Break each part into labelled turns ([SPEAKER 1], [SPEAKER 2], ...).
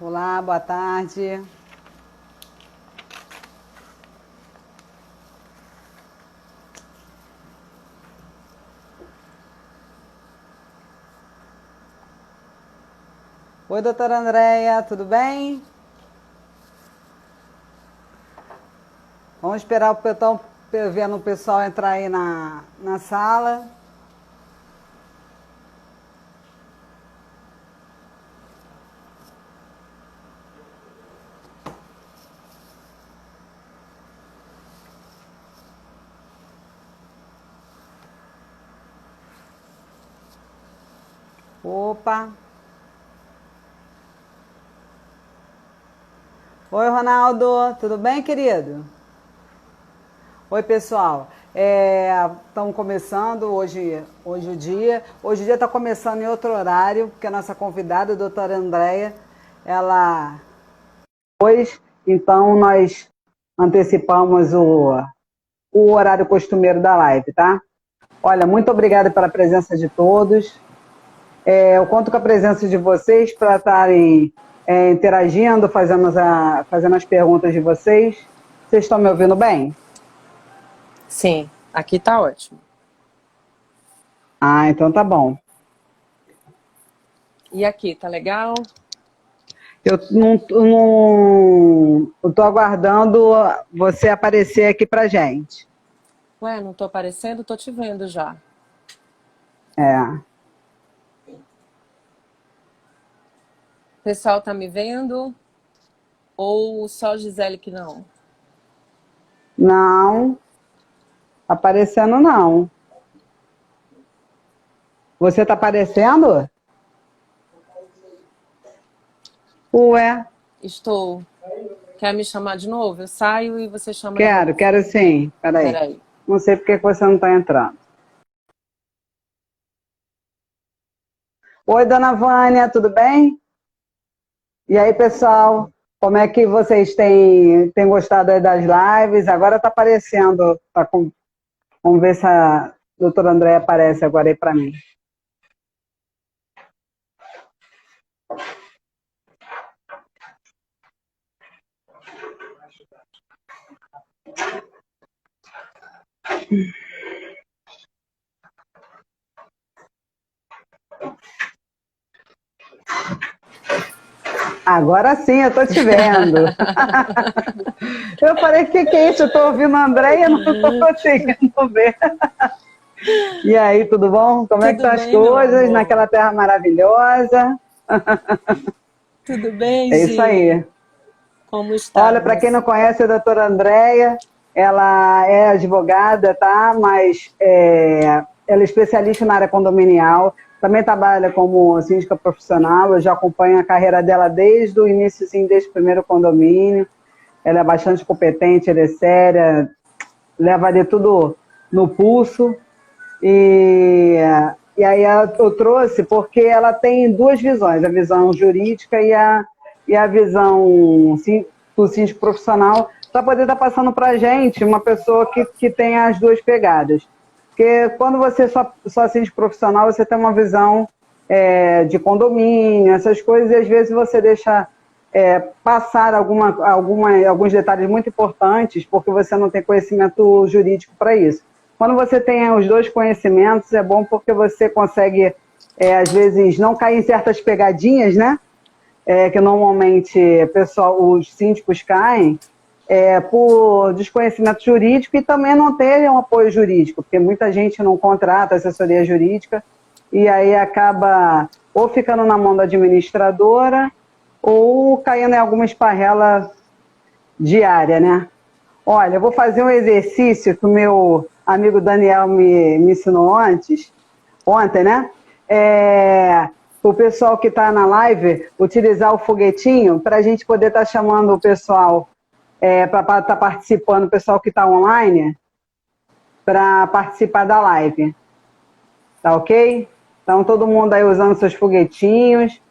[SPEAKER 1] Olá, boa tarde. Oi, doutora Andréia, tudo bem? Vamos esperar o petão, vendo o pessoal entrar aí na sala. Opa! Oi, Ronaldo, tudo bem, querido? Oi, pessoal. Estamos começando hoje o dia. Hoje o dia está começando em outro horário, porque a nossa convidada, a doutora Andréia, ela hoje, então nós antecipamos o horário costumeiro da live, tá? Olha, muito obrigada pela presença de todos. Eu conto com a presença de vocês para estarem interagindo, fazendo as perguntas de vocês. Vocês estão me ouvindo bem?
[SPEAKER 2] Sim, aqui tá ótimo.
[SPEAKER 1] Ah, então tá bom.
[SPEAKER 2] E aqui, tá legal?
[SPEAKER 1] Eu tô aguardando você aparecer aqui pra gente.
[SPEAKER 2] Ué, não tô aparecendo? Tô te vendo já.
[SPEAKER 1] É.
[SPEAKER 2] O pessoal tá me vendo? Ou só Gisele que não?
[SPEAKER 1] Não, aparecendo não. Você tá aparecendo? Ué,
[SPEAKER 2] Estou. Quer me chamar de novo? Eu saio e você chama de novo.
[SPEAKER 1] quero sim. Peraí.
[SPEAKER 2] Peraí.
[SPEAKER 1] Não sei por que você não tá entrando. Oi, dona Vânia, tudo bem? E aí, pessoal? Como é que vocês têm gostado aí das lives? Agora tá aparecendo. Vamos ver se a doutora Andréia aparece agora aí para mim. Agora sim, eu tô te vendo. Eu falei, o que é isso? Eu tô ouvindo a Andréia e não tô conseguindo ver. E aí, tudo bom? Como é que
[SPEAKER 2] Tudo
[SPEAKER 1] estão as
[SPEAKER 2] bem, meu
[SPEAKER 1] coisas
[SPEAKER 2] amor?
[SPEAKER 1] naquela terra maravilhosa?
[SPEAKER 2] Tudo bem,
[SPEAKER 1] É isso
[SPEAKER 2] Gi?
[SPEAKER 1] aí.
[SPEAKER 2] Como
[SPEAKER 1] Olha, para quem
[SPEAKER 2] estamos?
[SPEAKER 1] não conhece a doutora Andréia, ela é advogada, tá? Mas ela é especialista na área condominial, também trabalha como síndica profissional, eu já acompanho a carreira dela desde o início, assim, desde o primeiro condomínio. Ela é bastante competente, ela é séria, leva ali tudo no pulso. E aí eu trouxe porque ela tem duas visões, a visão jurídica e a visão do síndico profissional, para poder estar passando para a gente uma pessoa que tem as duas pegadas. Porque quando você só síndico profissional, você tem uma visão de condomínio, essas coisas, e às vezes você deixa passar alguns detalhes muito importantes, porque você não tem conhecimento jurídico para isso. Quando você tem os dois conhecimentos, é bom porque você consegue, às vezes, não cair em certas pegadinhas, né? Que normalmente os síndicos caem por desconhecimento jurídico e também não terem um apoio jurídico, porque muita gente não contrata assessoria jurídica e aí acaba ou ficando na mão da administradora ou caindo em alguma esparrela diária, né? Olha, eu vou fazer um exercício que o meu amigo Daniel me ensinou ontem, né? O pessoal que está na live, utilizar o foguetinho para a gente poder estar chamando o pessoal, para estar participando, o pessoal que está online, para participar da live. Tá ok? Então, todo mundo aí usando seus foguetinhos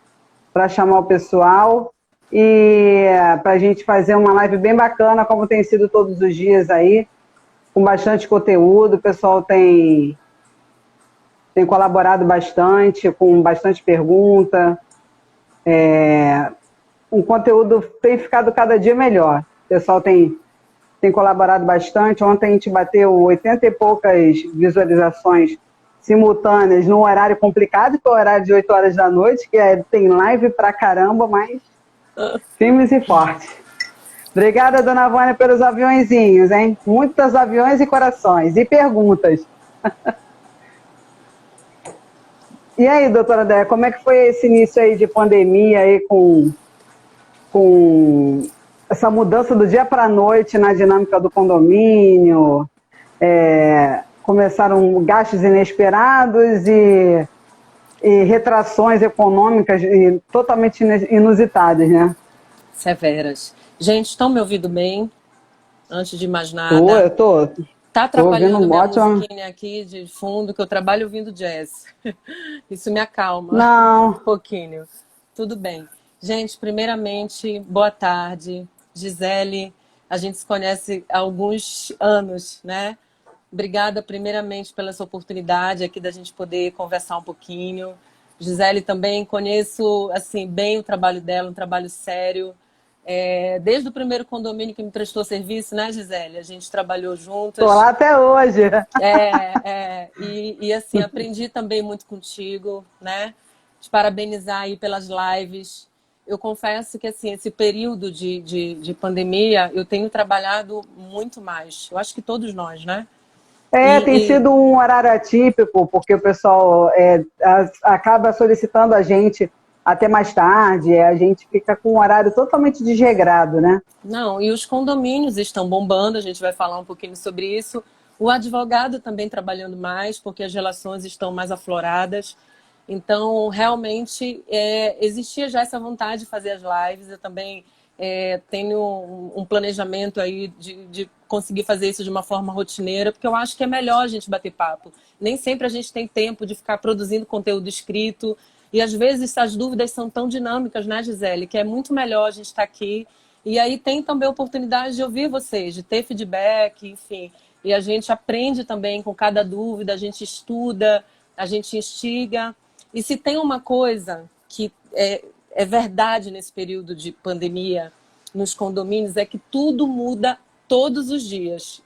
[SPEAKER 1] para chamar o pessoal e para a gente fazer uma live bem bacana, como tem sido todos os dias aí, com bastante conteúdo. O pessoal tem colaborado bastante, com bastante pergunta. um conteúdo tem ficado cada dia melhor. O pessoal tem colaborado bastante. Ontem a gente bateu 80 e poucas visualizações simultâneas num horário complicado, que é o horário de 8 horas da noite, que tem live pra caramba, mas firmes e fortes. Obrigada, dona Vânia, pelos aviõezinhos, hein? Muitos aviões e corações. E perguntas. E aí, doutora Déia, como é que foi esse início aí de pandemia aí com essa mudança do dia para a noite na dinâmica do condomínio? Começaram gastos inesperados e retrações econômicas totalmente inusitadas, né?
[SPEAKER 2] Severas. Gente, estão me ouvindo bem? Antes de mais nada.
[SPEAKER 1] Eu tô.
[SPEAKER 2] Tá atrapalhando
[SPEAKER 1] ouvindo
[SPEAKER 2] minha
[SPEAKER 1] ótimo.
[SPEAKER 2] musiquinha aqui de fundo, que eu trabalho ouvindo jazz. Isso me acalma
[SPEAKER 1] Não.
[SPEAKER 2] um pouquinho. Tudo bem. Gente, primeiramente, boa tarde. Gisele, a gente se conhece há alguns anos, né? Obrigada, primeiramente, pela essa oportunidade aqui da gente poder conversar um pouquinho. Gisele também conheço assim bem o trabalho dela, um trabalho sério. Desde o primeiro condomínio que me prestou serviço, né, Gisele? A gente trabalhou juntas.
[SPEAKER 1] Tô lá até hoje.
[SPEAKER 2] E assim, aprendi também muito contigo, né? Te parabenizar aí pelas lives. Eu confesso que assim, esse período de pandemia, eu tenho trabalhado muito mais. Eu acho que todos nós, né?
[SPEAKER 1] Tem sido um horário atípico, porque o pessoal acaba solicitando a gente até mais tarde, a gente fica com um horário totalmente desregrado, né?
[SPEAKER 2] Não, e os condomínios estão bombando, a gente vai falar um pouquinho sobre isso. O advogado também trabalhando mais, porque as relações estão mais afloradas. Então, realmente, existia já essa vontade de fazer as lives. Eu também tenho um planejamento aí de conseguir fazer isso de uma forma rotineira, porque eu acho que é melhor a gente bater papo. Nem sempre a gente tem tempo de ficar produzindo conteúdo escrito. E, às vezes, as dúvidas são tão dinâmicas, né, Gisele? Que é muito melhor a gente estar aqui. E aí tem também a oportunidade de ouvir vocês, de ter feedback, enfim. E a gente aprende também com cada dúvida, a gente estuda, a gente instiga. E se tem uma coisa que é verdade nesse período de pandemia nos condomínios, é que tudo muda todos os dias.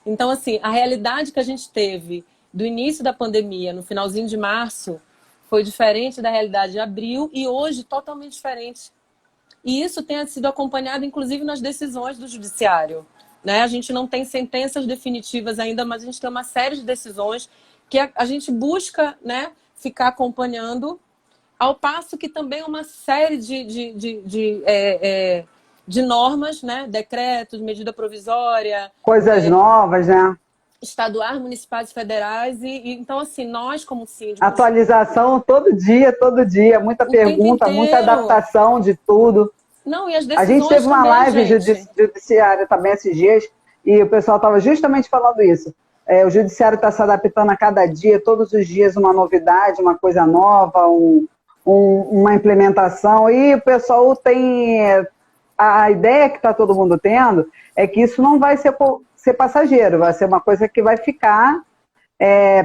[SPEAKER 2] Então, assim, a realidade que a gente teve do início da pandemia, no finalzinho de março, foi diferente da realidade de abril e hoje totalmente diferente. E isso tem sido acompanhado, inclusive, nas decisões do judiciário. Né? A gente não tem sentenças definitivas ainda, mas a gente tem uma série de decisões que a gente busca, né, ficar acompanhando, ao passo que também uma série de normas, né, decretos, medida provisória...
[SPEAKER 1] Coisas novas, né?
[SPEAKER 2] Estaduais, municipais e federais. Então, assim, nós como síndicos...
[SPEAKER 1] Atualização todo dia, muita pergunta, muita adaptação de tudo.
[SPEAKER 2] Não, e as decisões
[SPEAKER 1] a gente teve uma
[SPEAKER 2] também,
[SPEAKER 1] live
[SPEAKER 2] gente.
[SPEAKER 1] judiciária também esses dias, e o pessoal estava justamente falando isso. O judiciário está se adaptando a cada dia, todos os dias uma novidade, uma coisa nova, uma implementação, e o pessoal tem... A ideia que está todo mundo tendo é que isso não vai ser passageiro, vai ser uma coisa que vai ficar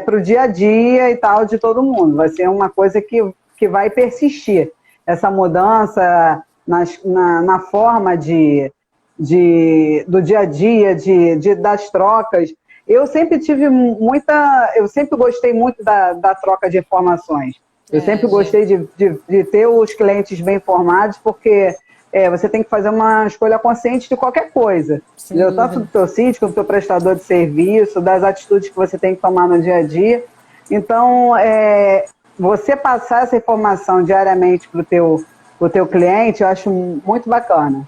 [SPEAKER 1] para o dia a dia e tal de todo mundo, vai ser uma coisa que vai persistir. Essa mudança na forma do dia a dia, das trocas. Eu sempre eu sempre gostei muito da troca de informações. Eu sempre gostei de ter os clientes bem informados, porque você tem que fazer uma escolha consciente de qualquer coisa. Tanto do teu síndico, do teu prestador de serviço, das atitudes que você tem que tomar no dia a dia. Então, você passar essa informação diariamente para o teu cliente, eu acho muito bacana.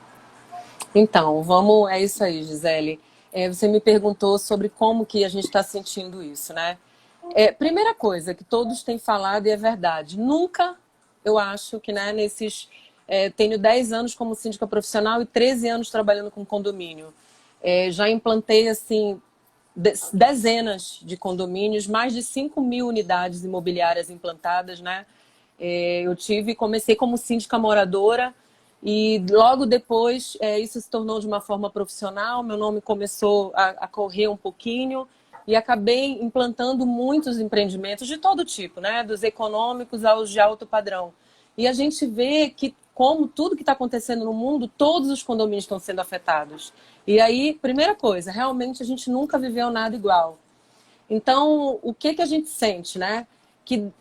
[SPEAKER 2] Então, é isso aí, Gisele. Você me perguntou sobre como que a gente está sentindo isso, né? Primeira coisa que todos têm falado e é verdade. Nunca, eu acho que, né, tenho 10 anos como síndica profissional e 13 anos trabalhando com condomínio. Já implantei, assim, dezenas de condomínios, mais de 5.000 unidades imobiliárias implantadas, né? Comecei como síndica moradora e logo depois isso se tornou de uma forma profissional, meu nome começou a correr um pouquinho e acabei implantando muitos empreendimentos de todo tipo, né? Dos econômicos aos de alto padrão. E a gente vê que como tudo que está acontecendo no mundo, todos os condomínios estão sendo afetados. E aí, primeira coisa, realmente a gente nunca viveu nada igual. Então, o que a gente sente, né? Que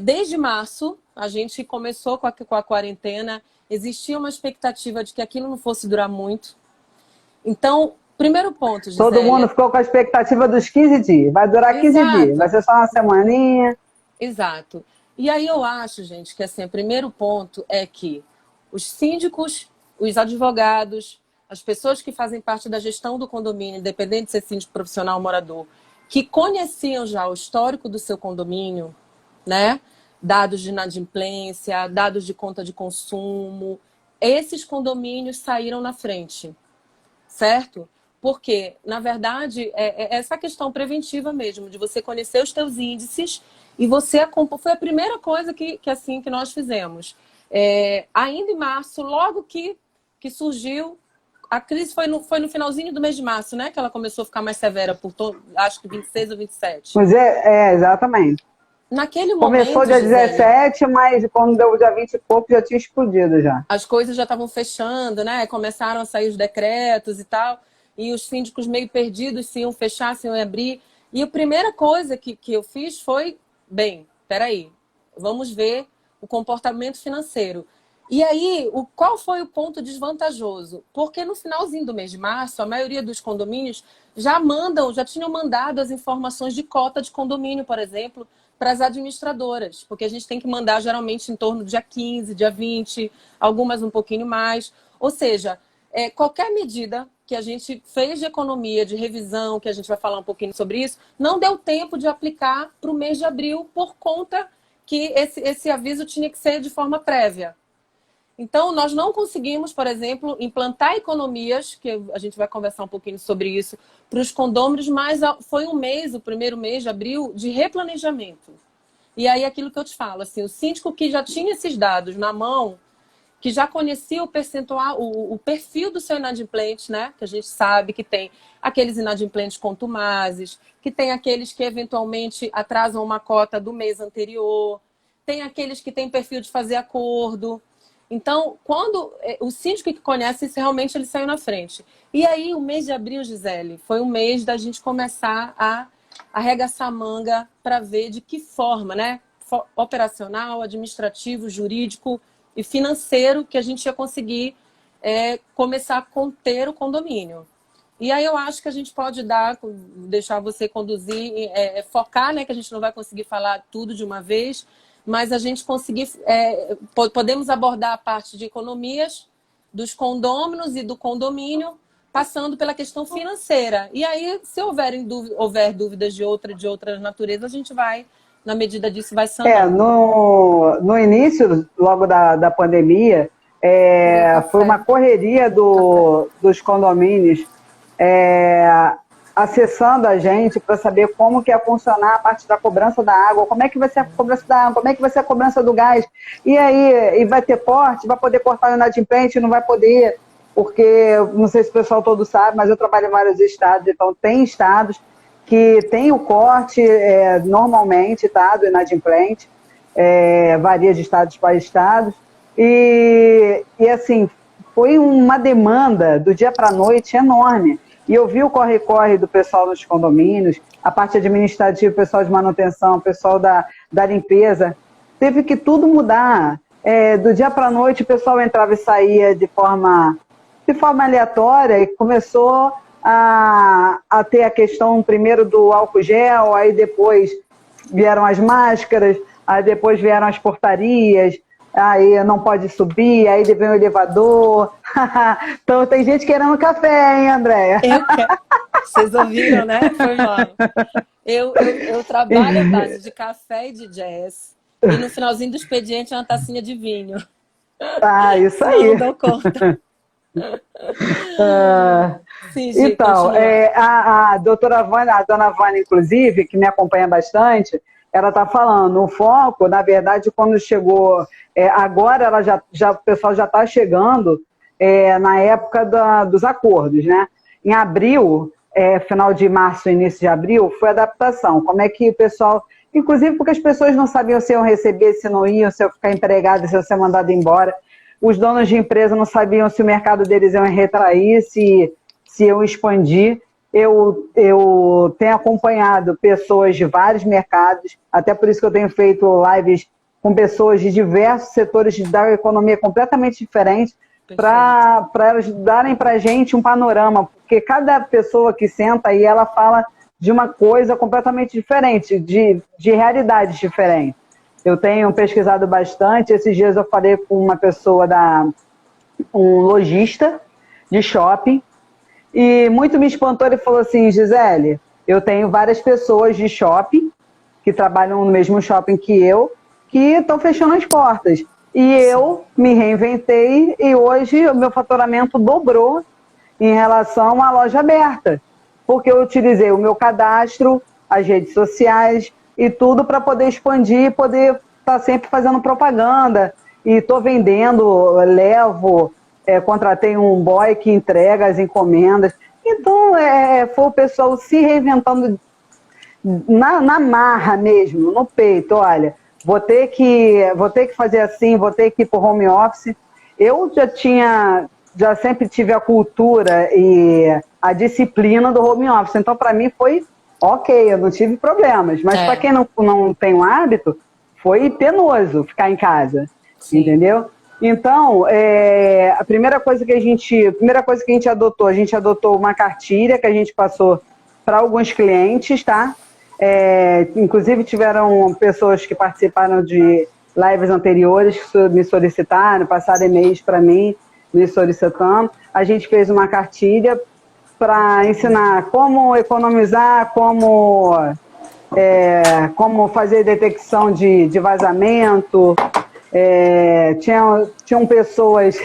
[SPEAKER 2] desde março, a gente começou com a quarentena, existia uma expectativa de que aquilo não fosse durar muito. Então, primeiro ponto, Gisele...
[SPEAKER 1] Todo mundo ficou com a expectativa dos 15 dias. Vai durar 15 dias, vai ser só uma semaninha.
[SPEAKER 2] Exato. E aí eu acho, gente, que assim, o primeiro ponto é que os síndicos, os advogados, as pessoas que fazem parte da gestão do condomínio, independente de ser síndico profissional ou morador, que conheciam já o histórico do seu condomínio, né? Dados de inadimplência, dados de conta de consumo, esses condomínios saíram na frente, certo? Porque, na verdade, é essa questão preventiva mesmo, de você conhecer os teus índices e você foi a primeira coisa que nós fizemos. Ainda em março, logo que surgiu, a crise foi no finalzinho do mês de março, né? Que ela começou a ficar mais severa, acho que 26 ou 27.
[SPEAKER 1] Mas exatamente.
[SPEAKER 2] Naquele momento,
[SPEAKER 1] começou dia 17, mas quando deu dia 20 e pouco já tinha explodido já.
[SPEAKER 2] As coisas já estavam fechando, né? Começaram a sair os decretos e tal. E os síndicos meio perdidos, se iam fechar, se iam abrir. E a primeira coisa que eu fiz foi, bem, peraí, vamos ver o comportamento financeiro. E aí, qual foi o ponto desvantajoso? Porque no finalzinho do mês de março, a maioria dos condomínios já tinham mandado as informações de cota de condomínio, por exemplo, para as administradoras, porque a gente tem que mandar geralmente em torno do dia 15, dia 20, algumas um pouquinho mais. Ou seja, qualquer medida que a gente fez de economia, de revisão, que a gente vai falar um pouquinho sobre isso, não deu tempo de aplicar para o mês de abril por conta que esse aviso tinha que ser de forma prévia. Então, nós não conseguimos, por exemplo, implantar economias, que a gente vai conversar um pouquinho sobre isso, para os condôminos, mas foi o primeiro mês de abril, de replanejamento. E aí, aquilo que eu te falo, assim, o síndico que já tinha esses dados na mão, que já conhecia o percentual, o perfil do seu inadimplente, né? Que a gente sabe que tem aqueles inadimplentes contumazes, que tem aqueles que eventualmente atrasam uma cota do mês anterior, tem aqueles que têm perfil de fazer acordo. Então, quando o síndico que conhece isso, realmente ele saiu na frente. E aí, o mês de abril, Gisele, foi um mês da gente começar a arregaçar a manga para ver de que forma, né? Operacional, administrativo, jurídico e financeiro que a gente ia conseguir começar a conter o condomínio. E aí eu acho que a gente pode deixar você conduzir, focar, né? Que a gente não vai conseguir falar tudo de uma vez, mas a gente podemos abordar a parte de economias dos condôminos e do condomínio, passando pela questão financeira. E aí, se houver dúvidas de outra natureza, a gente vai, na medida disso, vai sanando.
[SPEAKER 1] No início, logo da pandemia, foi uma correria dos condomínios acessando a gente para saber como que ia funcionar a parte da cobrança da água, como é que vai ser a cobrança da água, como é que vai ser a cobrança do gás. E aí, vai ter corte, vai poder cortar o inadimplente, não vai poder, porque, não sei se o pessoal todo sabe, mas eu trabalho em vários estados, então tem estados que tem o corte normalmente, tá, do inadimplente, varia de estados para estados, e assim, foi uma demanda do dia para a noite enorme. E eu vi o corre-corre do pessoal nos condomínios, a parte administrativa, o pessoal de manutenção, o pessoal da limpeza. Teve que tudo mudar. Do dia para a noite, o pessoal entrava e saía de forma aleatória e começou a ter a questão primeiro do álcool gel, aí depois vieram as máscaras, aí depois vieram as portarias, aí não pode subir, aí vem o elevador. Então tem gente querendo café, hein, Andréia?
[SPEAKER 2] Vocês ouviram, né? Foi mal. Eu trabalho à base de café e de jazz. E no finalzinho do expediente é uma tacinha de vinho.
[SPEAKER 1] Ah, isso aí.
[SPEAKER 2] Não dou conta. Sim, Gi,
[SPEAKER 1] então, a doutora Vânia, a dona Vânia, inclusive, que me acompanha bastante, ela está falando, o foco, na verdade, quando chegou, agora o pessoal já está chegando na época dos acordos, né? Em abril, final de março, início de abril, foi adaptação. Como é que o pessoal, inclusive porque as pessoas não sabiam se iam receber, se não iam, se iam ficar empregadas, se iam ser mandadas embora. os donos de empresa não sabiam se o mercado deles ia retrair, se eu expandir. Eu tenho acompanhado pessoas de vários mercados, até por isso que eu tenho feito lives com pessoas de diversos setores da economia completamente diferentes, para elas darem para a gente um panorama, porque cada pessoa que senta aí, ela fala de uma coisa completamente diferente, de realidades diferentes. Eu tenho pesquisado bastante. Esses dias eu falei com uma pessoa, um lojista de shopping, e muito me espantou. Ele falou assim: Gisele, eu tenho várias pessoas de shopping que trabalham no mesmo shopping que eu, que estão fechando as portas. E eu me reinventei e hoje o meu faturamento dobrou em relação à loja aberta, porque eu utilizei o meu cadastro, as redes sociais e tudo para poder expandir e poder estar sempre fazendo propaganda. E estou vendendo, levo, contratei um boy que entrega as encomendas. Então, foi o pessoal se reinventando na marra mesmo, no peito. Olha, vou ter que fazer assim, vou ter que ir para o home office. Eu já sempre tive a cultura e a disciplina do home office. Então, para mim, foi ok, eu não tive problemas. Mas para quem não tem o hábito, foi penoso ficar em casa. Sim. Entendeu? Então, a primeira coisa que a gente adotou uma cartilha que a gente passou para alguns clientes, tá? Inclusive tiveram pessoas que participaram de lives anteriores que me solicitaram, passaram e-mails para mim, me solicitando. A gente fez uma cartilha para ensinar como economizar, como fazer detecção de vazamento. Tinham pessoas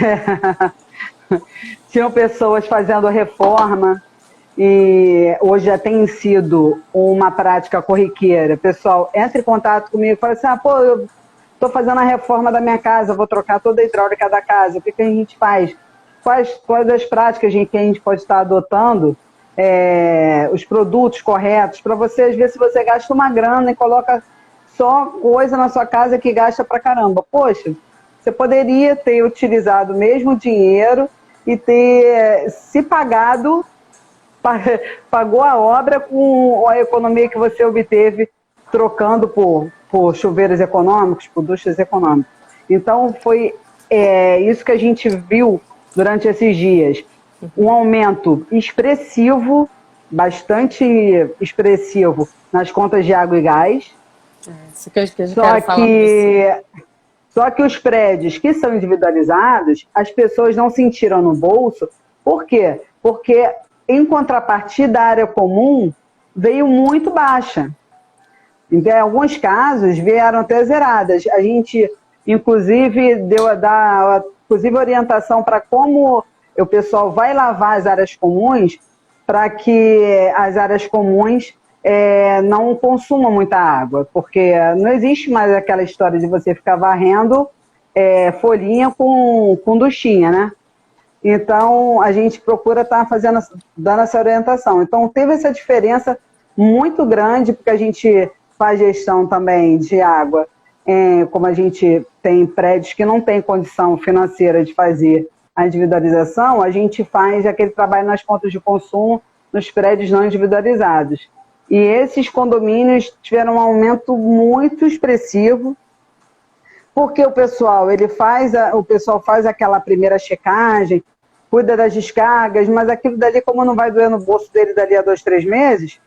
[SPEAKER 1] tinham pessoas fazendo reforma. E hoje já tem sido uma prática corriqueira. O pessoal entra em contato comigo e fala assim: eu estou fazendo a reforma da minha casa, vou trocar toda a hidráulica da casa, o que a gente faz? Quais as práticas que a gente pode estar adotando, os produtos corretos, para você, às vezes, você gasta uma grana e coloca só coisa na sua casa que gasta pra caramba. Poxa, você poderia ter utilizado o mesmo dinheiro e ter se pagou a obra com a economia que você obteve trocando por chuveiros econômicos, por duchas econômicas. Então, foi isso que a gente viu durante esses dias. Um aumento expressivo, bastante expressivo, nas contas de água e gás. Só que os prédios que são individualizados, as pessoas não sentiram no bolso. Por quê? Porque, em contrapartida, a área comum veio muito baixa. Em alguns casos, vieram até zeradas. A gente, inclusive, deu orientação para como o pessoal vai lavar as áreas comuns, para que as áreas comuns não consumam muita água, porque não existe mais aquela história de você ficar varrendo folhinha com duchinha, né? Então, a gente procura estar dando essa orientação. Então, teve essa diferença muito grande, porque a gente faz gestão também de água. Como a gente tem prédios que não tem condição financeira de fazer a individualização, a gente faz aquele trabalho nas contas de consumo nos prédios não individualizados. E esses condomínios tiveram um aumento muito expressivo, porque o pessoal faz aquela primeira checagem, cuida das descargas, mas aquilo dali, como não vai doer no bolso dele dali a 2, 3 meses,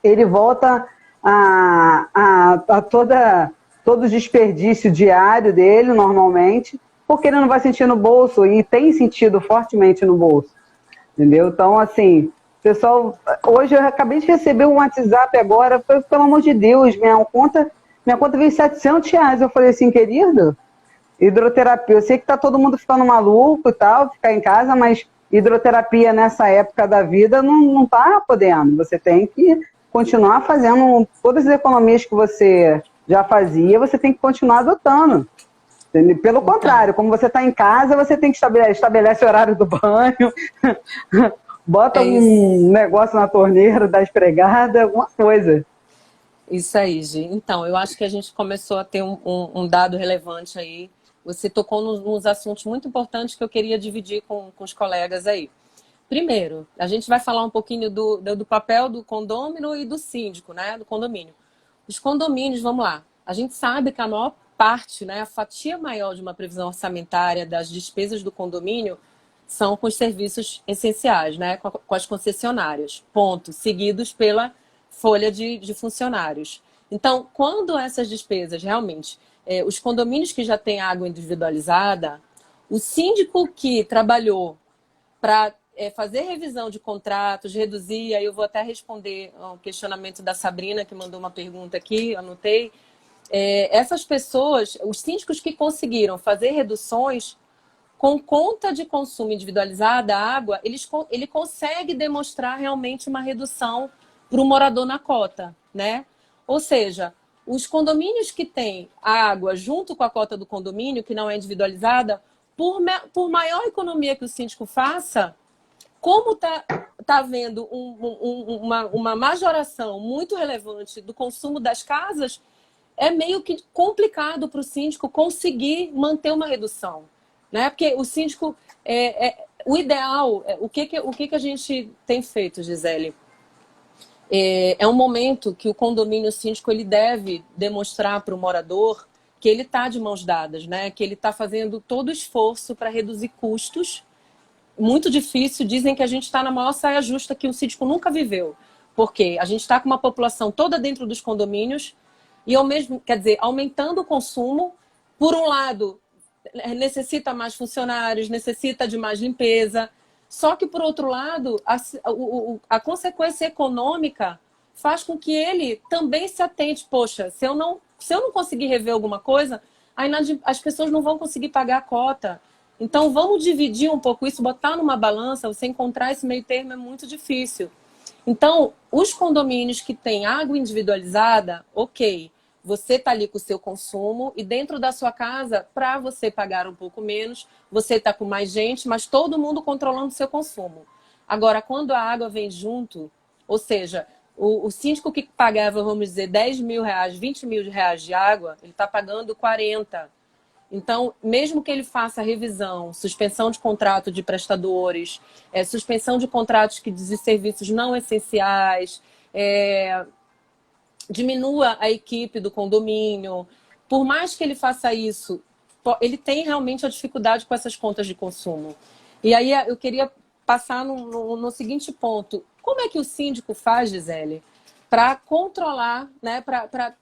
[SPEAKER 1] ele volta a todo o desperdício diário dele, normalmente, porque ele não vai sentir no bolso, e tem sentido fortemente no bolso. Entendeu? Então, assim, pessoal, hoje eu acabei de receber um WhatsApp agora, pelo amor de Deus, minha conta veio R$700. Eu falei assim: querido, hidroterapia, eu sei que tá todo mundo ficando maluco e tal, ficar em casa, mas hidroterapia nessa época da vida não tá podendo. Você tem que continuar fazendo todas as economias que você já fazia, você tem que continuar adotando. Pelo contrário, como você está em casa, você tem que estabelece o horário do banho, bota um negócio na torneira, dá esfregada, alguma coisa.
[SPEAKER 2] Isso aí, Gi. Então, eu acho que a gente começou a ter um dado relevante aí você tocou nos assuntos muito importantes que eu queria dividir com os colegas aí. Primeiro, a gente vai falar um pouquinho do papel do condômino e do síndico, né, do condomínio. Os condomínios, vamos lá, a gente sabe que a maior parte, né, a fatia maior de uma previsão orçamentária das despesas do condomínio são com os serviços essenciais, né, com as concessionárias, ponto, seguidos pela folha de funcionários. Então, quando essas despesas realmente, os condomínios que já têm água individualizada, o síndico que trabalhou para fazer revisão de contratos, reduzir, aí eu vou até responder ao questionamento da Sabrina, que mandou uma pergunta aqui, anotei. Essas pessoas, os síndicos que conseguiram fazer reduções com conta de consumo individualizada, a água, ele consegue demonstrar realmente uma redução para o morador na cota, né? Ou seja, os condomínios que têm água junto com a cota do condomínio, que não é individualizada, por maior economia que o síndico faça, como está havendo uma majoração muito relevante do consumo das casas, é meio que complicado para o síndico conseguir manter uma redução, né? Porque o síndico, o ideal, o que a gente tem feito, Gisele? É um momento que o condomínio síndico ele deve demonstrar para o morador que ele está de mãos dadas, né? Que ele está fazendo todo o esforço para reduzir custos. Muito difícil, dizem que a gente está na maior saia justa que o síndico nunca viveu. Porque a gente está com uma população toda dentro dos condomínios e, ao mesmo, quer dizer, aumentando o consumo. Por um lado, necessita mais funcionários, necessita de mais limpeza. Só que, por outro lado, a consequência econômica faz com que ele também se atente. Poxa, se eu não conseguir rever alguma coisa, aí as pessoas não vão conseguir pagar a cota. Então, vamos dividir um pouco isso, botar numa balança, você encontrar esse meio termo é muito difícil. Então, os condomínios que têm água individualizada, ok, você está ali com o seu consumo e dentro da sua casa, para você pagar um pouco menos, você está com mais gente, mas todo mundo controlando o seu consumo. Agora, quando a água vem junto, ou seja, o síndico que pagava, vamos dizer, 10 mil reais, 20 mil reais de água, ele está pagando 40. Então, mesmo que ele faça revisão, suspensão de contrato de prestadores, suspensão de contratos que dizem serviços não essenciais, diminua a equipe do condomínio, por mais que ele faça isso, ele tem realmente a dificuldade com essas contas de consumo. E aí eu queria passar no seguinte ponto. Como é que o síndico faz, Gisele, para controlar, né, para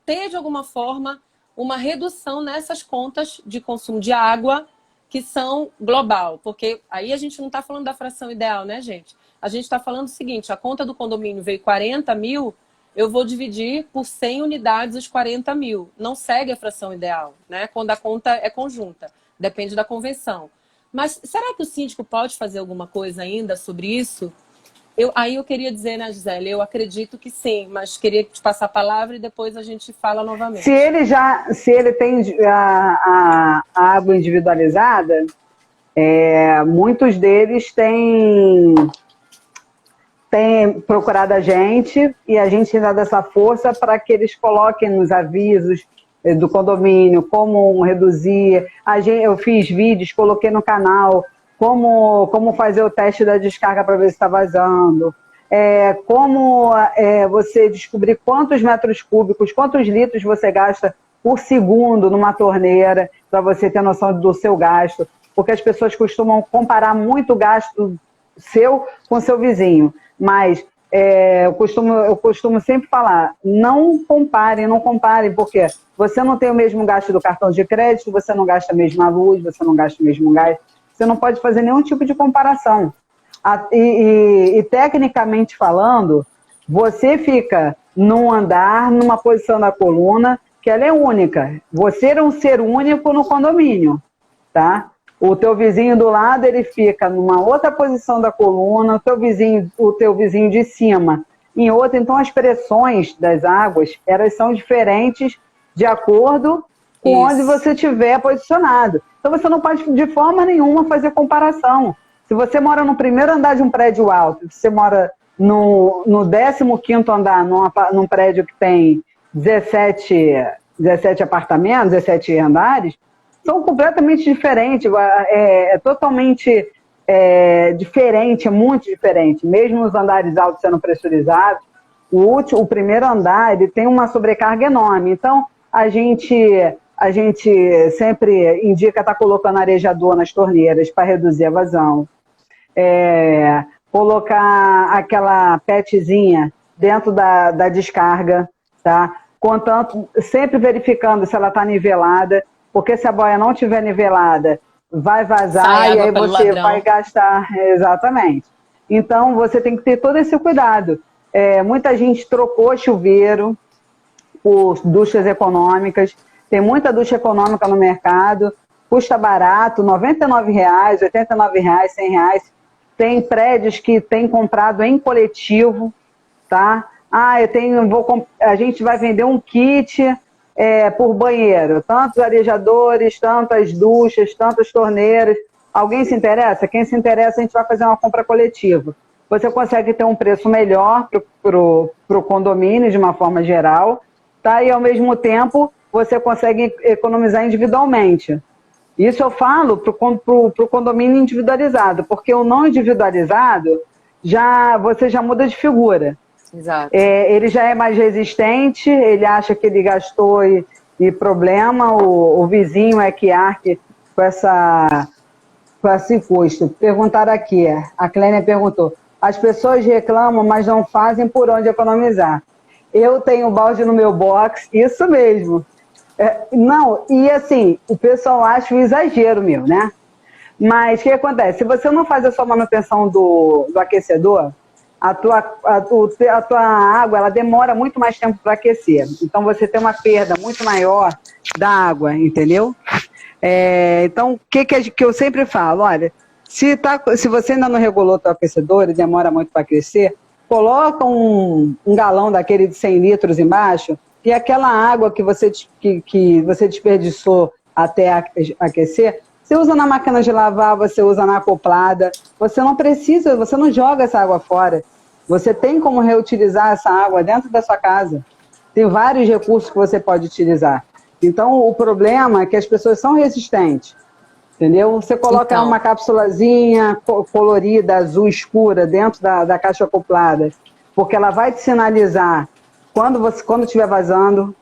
[SPEAKER 2] ter de alguma forma uma redução nessas contas de consumo de água que são global? Porque aí a gente não está falando da fração ideal, né, gente? A gente está falando o seguinte, a conta do condomínio veio 40 mil, eu vou dividir por 100 unidades os 40 mil. Não segue a fração ideal, né? Quando a conta é conjunta, depende da convenção. Mas será que o síndico pode fazer alguma coisa ainda sobre isso? Aí eu queria dizer, né, Gisele, eu acredito que sim, mas queria te passar a palavra e depois a gente fala novamente.
[SPEAKER 1] Se ele tem a água individualizada, muitos deles têm procurado a gente e a gente dá essa força para que eles coloquem nos avisos do condomínio como reduzir. Eu fiz vídeos, coloquei no canal como fazer o teste da descarga para ver se está vazando, como você descobrir quantos metros cúbicos, quantos litros você gasta por segundo numa torneira, para você ter noção do seu gasto, porque as pessoas costumam comparar muito o gasto seu com o seu vizinho, mas eu costumo sempre falar, não comparem, porque você não tem o mesmo gasto do cartão de crédito, você não gasta a mesma luz, você não gasta o mesmo gás, você não pode fazer nenhum tipo de comparação. E tecnicamente falando, você fica num andar, numa posição da coluna, que ela é única. Você é um ser único no condomínio, tá? O teu vizinho do lado, ele fica numa outra posição da coluna, o teu vizinho de cima em outra. Então, as pressões das águas, elas são diferentes de acordo com onde você estiver posicionado. Então, você não pode, de forma nenhuma, fazer comparação. Se você mora no primeiro andar de um prédio alto, se você mora no 15º andar, num prédio que tem 17 apartamentos, 17 andares, são completamente diferentes, é totalmente diferente, é muito diferente. Mesmo os andares altos sendo pressurizados, o primeiro andar ele tem uma sobrecarga enorme. Então, a gente sempre indica estar colocando arejador nas torneiras para reduzir a vazão. Colocar aquela petzinha dentro da descarga, tá? Contanto, sempre verificando se ela está nivelada, porque se a boia não estiver nivelada, vai vazar e aí você vai gastar. Exatamente. Então, você tem que ter todo esse cuidado. Muita gente trocou chuveiro por duchas econômicas. Tem muita ducha econômica no mercado, custa barato, R$ 99, R$ 89, R$ 100. Tem prédios que tem comprado em coletivo, tá? A gente vai vender um kit por banheiro, tantos arejadores, tantas duchas, tantas torneiras. Alguém se interessa? Quem se interessa, a gente vai fazer uma compra coletiva. Você consegue ter um preço melhor para o condomínio, de uma forma geral, tá? E, ao mesmo tempo, você consegue economizar individualmente. Isso eu falo para o condomínio individualizado, porque o não individualizado, você já muda de figura.
[SPEAKER 2] Exato.
[SPEAKER 1] Ele já é mais resistente, ele acha que ele gastou e problema, o vizinho é que arque com esse custo. Perguntaram aqui, a Clênia perguntou, as pessoas reclamam, mas não fazem por onde economizar. Eu tenho balde no meu box, isso mesmo. Não, e assim, o pessoal acha um exagero meu, né? Mas o que acontece? Se você não faz a sua manutenção do aquecedor, a tua água ela demora muito mais tempo para aquecer. Então você tem uma perda muito maior da água, entendeu? Então, o que eu sempre falo? Olha, se você ainda não regulou o teu aquecedor e demora muito para aquecer, coloca um galão daquele de 100 litros embaixo e aquela água que você desperdiçou até aquecer, você usa na máquina de lavar, você usa na acoplada. Você não joga essa água fora. Você tem como reutilizar essa água dentro da sua casa. Tem vários recursos que você pode utilizar. Então, o problema é que as pessoas são resistentes. Entendeu? Você coloca uma cápsulazinha colorida, azul escura, dentro da caixa acoplada, porque ela vai te sinalizar quando estiver vazando.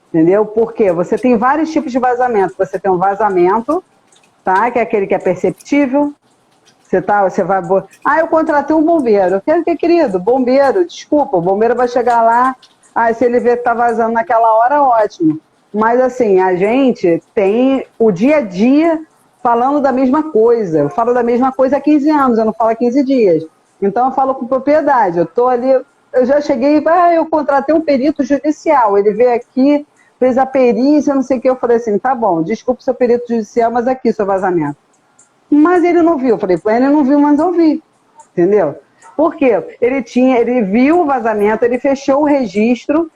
[SPEAKER 1] Entendeu? Por quê? Você tem vários tipos de vazamento. Você tem um vazamento, tá? Que é aquele que é perceptível. Você vai... eu contratei um bombeiro. Que querido? Bombeiro, desculpa, o bombeiro vai chegar lá, se ele vê que tá vazando naquela hora, ótimo. Mas assim, a gente tem o dia a dia falando da mesma coisa. Eu falo da mesma coisa há 15 anos, eu não falo há 15 dias. Então eu falo com propriedade. Eu tô ali, eu já cheguei, eu contratei um perito judicial. Ele veio aqui, fez a perícia, não sei o que. Eu falei assim, tá bom, desculpa o seu perito judicial, mas aqui seu vazamento. Mas ele não viu. Eu falei, ele não viu, mas eu vi. Entendeu? Por quê? Ele viu o vazamento, ele fechou o registro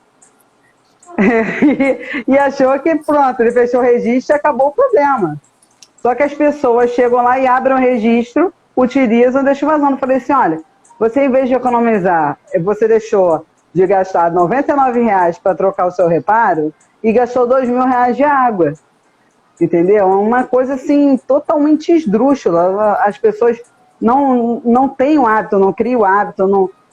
[SPEAKER 1] e achou que pronto, ele fechou o registro e acabou o problema. Só que as pessoas chegam lá e abrem o registro, utilizam e deixam vazando. Eu falei assim, olha, você em vez de economizar, você deixou de gastar R$ 99 para trocar o seu reparo e gastou R$ 2.000 de água. Entendeu? É uma coisa assim, totalmente esdrúxula. As pessoas não têm o hábito, não criam o hábito,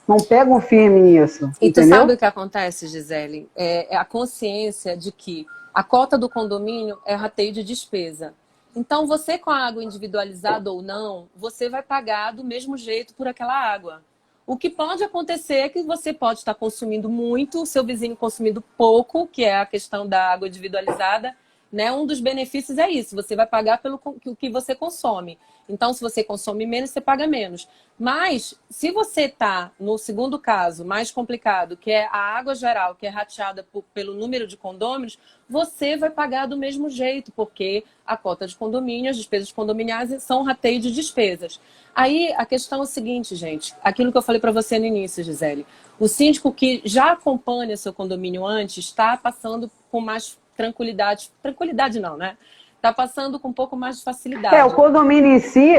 [SPEAKER 1] não pegam firme nisso.
[SPEAKER 2] E
[SPEAKER 1] entendeu?
[SPEAKER 2] tu sabe o que acontece, Gisele? É a consciência de que a cota do condomínio é rateio de despesa. Então, você com a água individualizada ou não, você vai pagar do mesmo jeito por aquela água. O que pode acontecer é que você pode estar consumindo muito, o seu vizinho consumindo pouco, que é a questão da água individualizada. Né? Um dos benefícios é isso, você vai pagar pelo que você consome. Então, se você consome menos, você paga menos. Mas, se você está no segundo caso, mais complicado, que é a água geral, que é rateada pelo número de condôminos, você vai pagar do mesmo jeito, porque a cota de condomínio, as despesas condominiais são rateio de despesas. Aí, a questão é o seguinte, gente, aquilo que eu falei para você no início, Gisele, o síndico que já acompanha seu condomínio antes está passando com mais tranquilidade não, né? Tá passando com um pouco mais de facilidade.
[SPEAKER 1] O condomínio em si,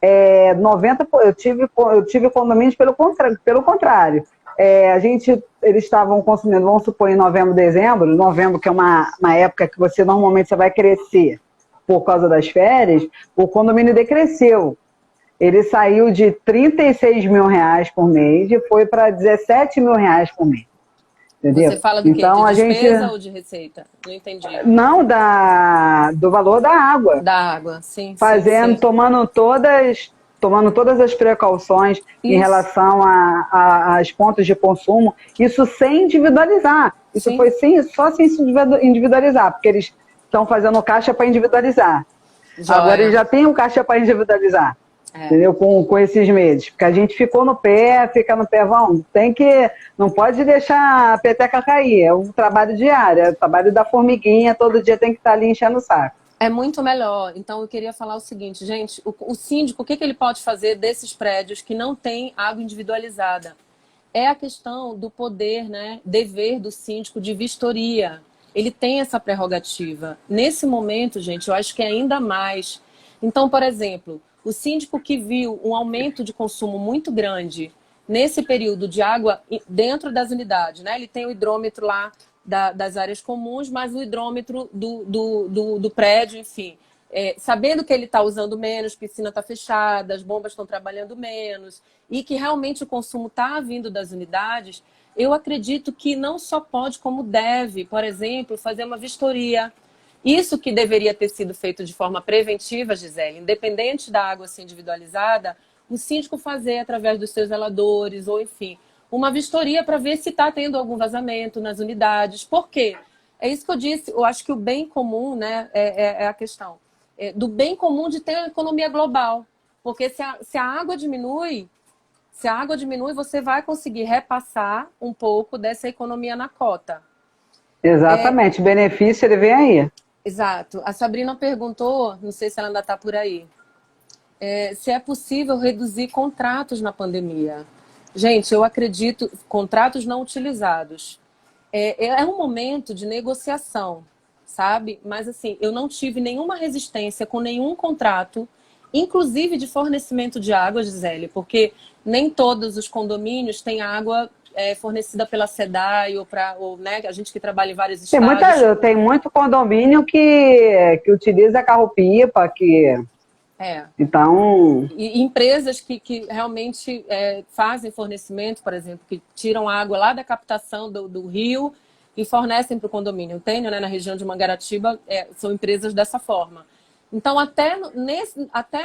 [SPEAKER 1] 90%, eu tive condomínios pelo contrário. Eles estavam consumindo, vamos supor, em novembro, dezembro, novembro, que é uma época que normalmente você vai crescer por causa das férias, o condomínio decresceu. Ele saiu de R$ 36.000 por mês e foi para R$ 17.000 por mês. Entendeu?
[SPEAKER 2] Você fala do quê?
[SPEAKER 1] Então,
[SPEAKER 2] De despesa ou de receita? Não entendi.
[SPEAKER 1] Não, do valor da água.
[SPEAKER 2] Da água, sim.
[SPEAKER 1] Fazendo,
[SPEAKER 2] sim.
[SPEAKER 1] tomando todas as precauções em relação às pontos de consumo, isso sem individualizar. Isso foi só sem individualizar, porque eles estão fazendo caixa para individualizar.
[SPEAKER 2] Joia.
[SPEAKER 1] Agora eles já têm um caixa para individualizar. Entendeu? Com esses meses. Porque a gente ficou no pé, fica no pé, não pode deixar a peteca cair. É um trabalho diário, é o trabalho da formiguinha, todo dia tem que estar ali enchendo o saco.
[SPEAKER 2] É muito melhor. Então, eu queria falar o seguinte, gente, o síndico, o que ele pode fazer desses prédios que não têm água individualizada? É a questão do poder, né, dever do síndico de vistoria. Ele tem essa prerrogativa. Nesse momento, gente, eu acho que é ainda mais. Então, por exemplo, o síndico que viu um aumento de consumo muito grande nesse período de água dentro das unidades, né? Ele tem o hidrômetro lá das áreas comuns, mas o hidrômetro do prédio, enfim. Sabendo que ele está usando menos, piscina está fechada, as bombas estão trabalhando menos e que realmente o consumo está vindo das unidades, eu acredito que não só pode, como deve, por exemplo, fazer uma vistoria. Isso que deveria ter sido feito de forma preventiva, Gisele, independente da água ser individualizada, o síndico fazer através dos seus zeladores, ou enfim, uma vistoria para ver se está tendo algum vazamento nas unidades. Por quê? É isso que eu disse, eu acho que o bem comum, né, é a questão. Do bem comum de ter uma economia global. Porque se a água diminui, você vai conseguir repassar um pouco dessa economia na cota.
[SPEAKER 1] Exatamente, benefício ele vem aí.
[SPEAKER 2] Exato. A Sabrina perguntou, não sei se ela ainda está por aí, se é possível reduzir contratos na pandemia. Gente, eu acredito, contratos não utilizados. É um momento de negociação, sabe? Mas assim, eu não tive nenhuma resistência com nenhum contrato, inclusive de fornecimento de água, Gisele, porque nem todos os condomínios têm água fornecida pela SEDAI ou né, a gente que trabalha em vários estados.
[SPEAKER 1] Tem muito condomínio que utiliza carro-pipa, Então...
[SPEAKER 2] E empresas que realmente fazem fornecimento, por exemplo, que tiram água lá da captação do rio e fornecem para o condomínio. Eu tenho, né, na região de Mangaratiba, são empresas dessa forma. Então, até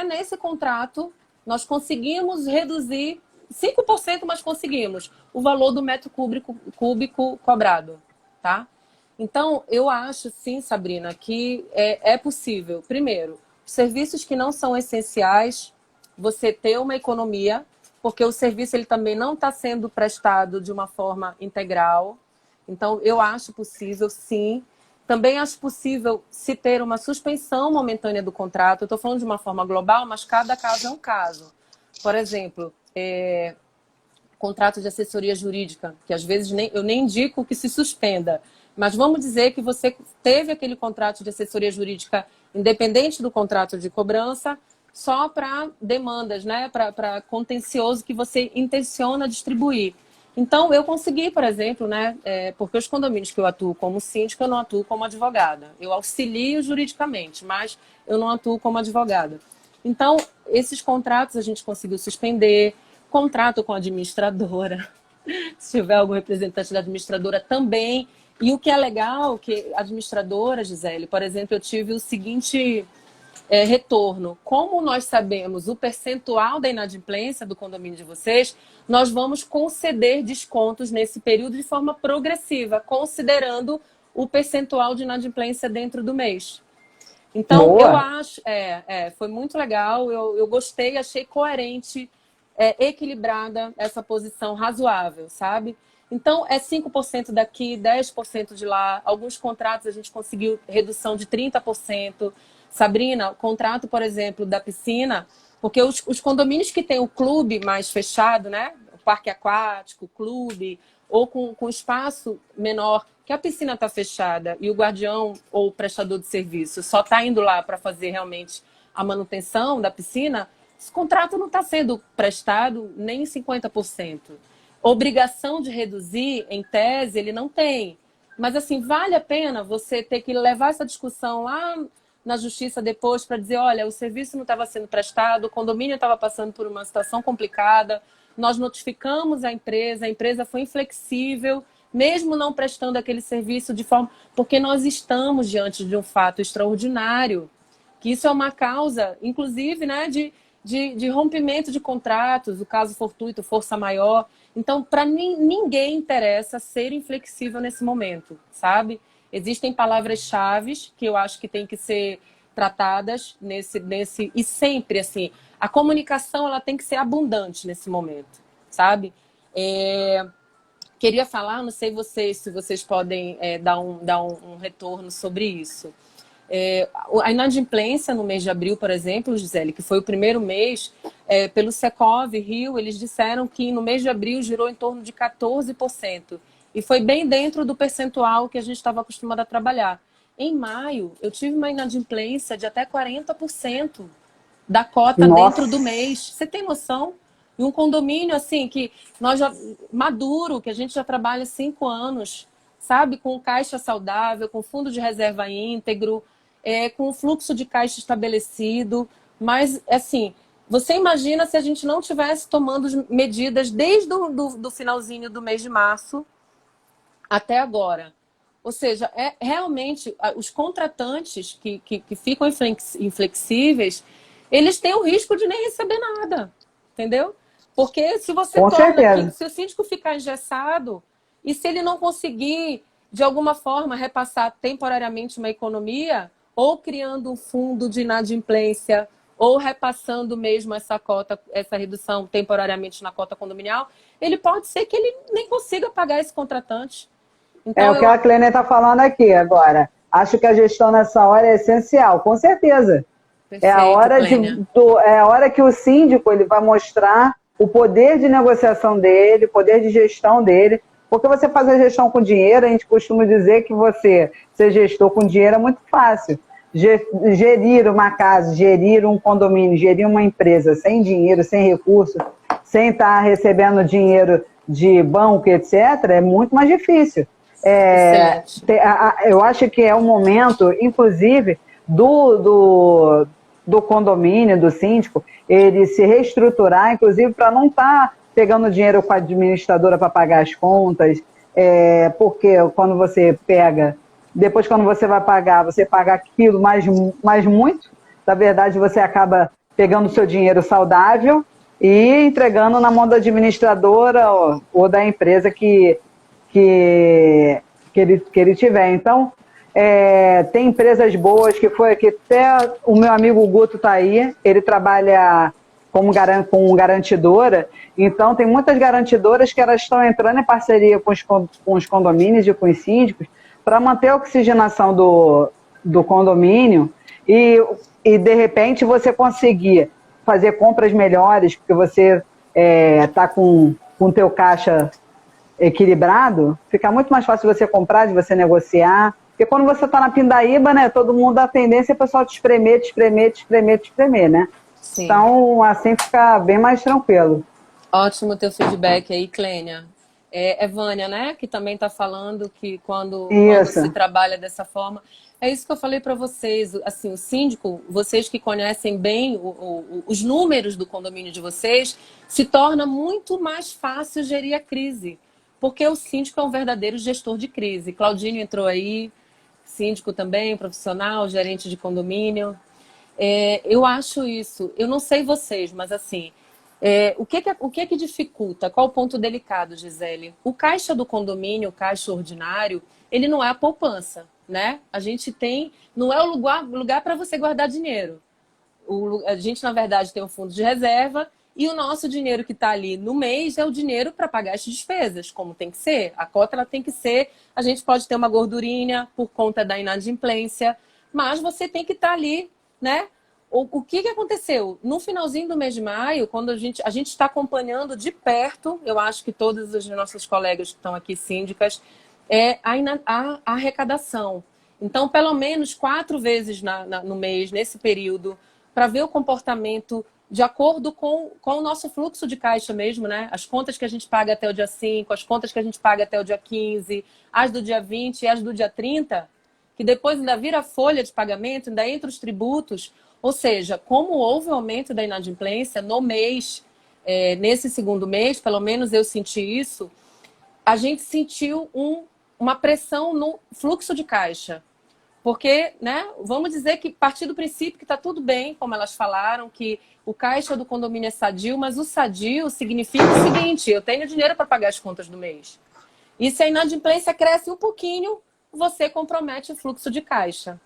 [SPEAKER 2] nesse contrato, nós conseguimos reduzir 5%, mas conseguimos o valor do metro cúbico cobrado, tá? Então, eu acho, sim, Sabrina, que é possível, primeiro, serviços que não são essenciais, você ter uma economia, porque o serviço ele também não está sendo prestado de uma forma integral. Então, eu acho possível, sim. Também acho possível se ter uma suspensão momentânea do contrato. Eu estou falando de uma forma global, mas cada caso é um caso. Por exemplo, contrato de assessoria jurídica, que às vezes eu nem indico que se suspenda. Mas vamos dizer que você teve aquele contrato de assessoria jurídica independente do contrato de cobrança, só para demandas, né? Para contencioso que você intenciona distribuir. Então, eu consegui, por exemplo, né? Porque os condomínios que eu atuo como síndica, eu não atuo como advogada. Eu auxilio juridicamente, mas eu não atuo como advogada. Então, esses contratos a gente conseguiu suspender. Contrato com a administradora. Se tiver algum representante da administradora também. E o que é legal, que a administradora, Gisele, por exemplo, eu tive o seguinte retorno. Como nós sabemos o percentual da inadimplência do condomínio de vocês, nós vamos conceder descontos nesse período de forma progressiva, considerando o percentual de inadimplência dentro do mês. Então,
[SPEAKER 1] Boa.
[SPEAKER 2] eu acho... foi muito legal, eu gostei, achei coerente, equilibrada essa posição razoável, sabe? Então, 5% daqui, 10% de lá. Alguns contratos a gente conseguiu redução de 30%. Sabrina, contrato, por exemplo, da piscina, porque os condomínios que tem o clube mais fechado, né? O parque aquático, o clube, ou com espaço menor, que a piscina está fechada e o guardião ou o prestador de serviço só está indo lá para fazer realmente a manutenção da piscina, esse contrato não está sendo prestado nem em 50%. obrigação de reduzir, em tese, ele não tem. Mas, assim, vale a pena você ter que levar essa discussão lá na justiça depois para dizer, olha, o serviço não estava sendo prestado, o condomínio estava passando por uma situação complicada, nós notificamos a empresa foi inflexível, mesmo não prestando aquele serviço de forma... Porque nós estamos diante de um fato extraordinário, que isso é uma causa, inclusive, né, de rompimento de contratos, o caso fortuito, força maior. Então, para ninguém interessa ser inflexível nesse momento, sabe? Existem palavras-chave que eu acho que tem que ser tratadas nesse e sempre, assim, a comunicação ela tem que ser abundante nesse momento, sabe? Queria falar, não sei se vocês podem dar um retorno sobre isso. A inadimplência no mês de abril, por exemplo, Gisele, que foi o primeiro mês, pelo Secov Rio, eles disseram que no mês de abril girou em torno de 14%. E foi bem dentro do percentual que a gente estava acostumado a trabalhar. Em maio, eu tive uma inadimplência de até 40% da cota dentro do mês. Você tem noção? E um condomínio, assim, que nós já... maduro, que a gente já trabalha há 5 anos, sabe? Com caixa saudável, com fundo de reserva íntegro, com fluxo de caixa estabelecido. Mas, assim, você imagina se a gente não tivesse tomando medidas desde do finalzinho do mês de março até agora. Ou seja, realmente, os contratantes que ficam inflexíveis, eles têm o risco de nem receber nada, entendeu? Porque se você se o síndico ficar engessado e se ele não conseguir, de alguma forma, repassar temporariamente uma economia, ou criando um fundo de inadimplência, ou repassando mesmo essa cota, essa redução temporariamente na cota condominial, ele pode ser que ele nem consiga pagar esse contratante. Então,
[SPEAKER 1] o que a Clênia está falando aqui agora. Acho que a gestão nessa hora é essencial, com certeza.
[SPEAKER 2] Perfeito,
[SPEAKER 1] é a hora que o síndico ele vai mostrar o poder de negociação dele, o poder de gestão dele. Porque você fazer gestão com dinheiro, a gente costuma dizer que você ser gestor com dinheiro é muito fácil. Gerir uma casa, gerir um condomínio, gerir uma empresa sem dinheiro, sem recurso, sem estar recebendo dinheiro de banco, etc., é muito mais difícil. Eu acho que é um momento, inclusive, do condomínio, do síndico, ele se reestruturar, inclusive, para não estar pegando dinheiro com a administradora para pagar as contas, porque quando você pega, depois quando você vai pagar, você paga aquilo mais muito, na verdade você acaba pegando o seu dinheiro saudável e entregando na mão da administradora ou da empresa que ele tiver. Então, tem empresas boas que até o meu amigo Guto está aí, ele trabalha com garantidora, então tem muitas garantidoras que elas estão entrando em parceria com os condomínios e com os síndicos para manter a oxigenação do condomínio e de repente você conseguir fazer compras melhores, porque você está com o teu caixa equilibrado, fica muito mais fácil de você comprar, de você negociar. Porque quando você está na pindaíba, né, todo mundo, a tendência é o pessoal te espremer, né? Sim. Então, assim fica bem mais tranquilo.
[SPEAKER 2] Ótimo teu feedback aí, Clênia. É Vânia, né, que também está falando que quando se trabalha dessa forma... É isso que eu falei para vocês. Assim, o síndico, vocês que conhecem bem os números do condomínio de vocês, se torna muito mais fácil gerir a crise. Porque o síndico é um verdadeiro gestor de crise. Claudinho entrou aí, síndico também, profissional, gerente de condomínio. Eu acho isso. Eu não sei vocês, mas assim, o que que dificulta? Qual o ponto delicado, Gisele? O caixa do condomínio, o caixa ordinário, ele não é a poupança, né? A gente tem... Não é o lugar para você guardar dinheiro. A gente, na verdade, tem um fundo de reserva e o nosso dinheiro que está ali no mês é o dinheiro para pagar as despesas, como tem que ser. A cota ela tem que ser... A gente pode ter uma gordurinha por conta da inadimplência, mas você tem que estar ali, né? O que aconteceu? No finalzinho do mês de maio, quando a gente está acompanhando de perto, eu acho que todos os nossos colegas que estão aqui, síndicas, a arrecadação. Então, pelo menos 4 vezes no mês, nesse período, para ver o comportamento de acordo com o nosso fluxo de caixa mesmo, né? As contas que a gente paga até o dia 5, as contas que a gente paga até o dia 15, as do dia 20 e as do dia 30, que depois ainda vira folha de pagamento, ainda entra os tributos. Ou seja, como houve o aumento da inadimplência no mês, nesse segundo mês, pelo menos eu senti isso, a gente sentiu uma pressão no fluxo de caixa. Porque, né, vamos dizer que partir do princípio que está tudo bem, como elas falaram, que o caixa do condomínio é sadio, mas o sadio significa o seguinte: eu tenho dinheiro para pagar as contas do mês. E se a inadimplência cresce um pouquinho, você compromete o fluxo de caixa.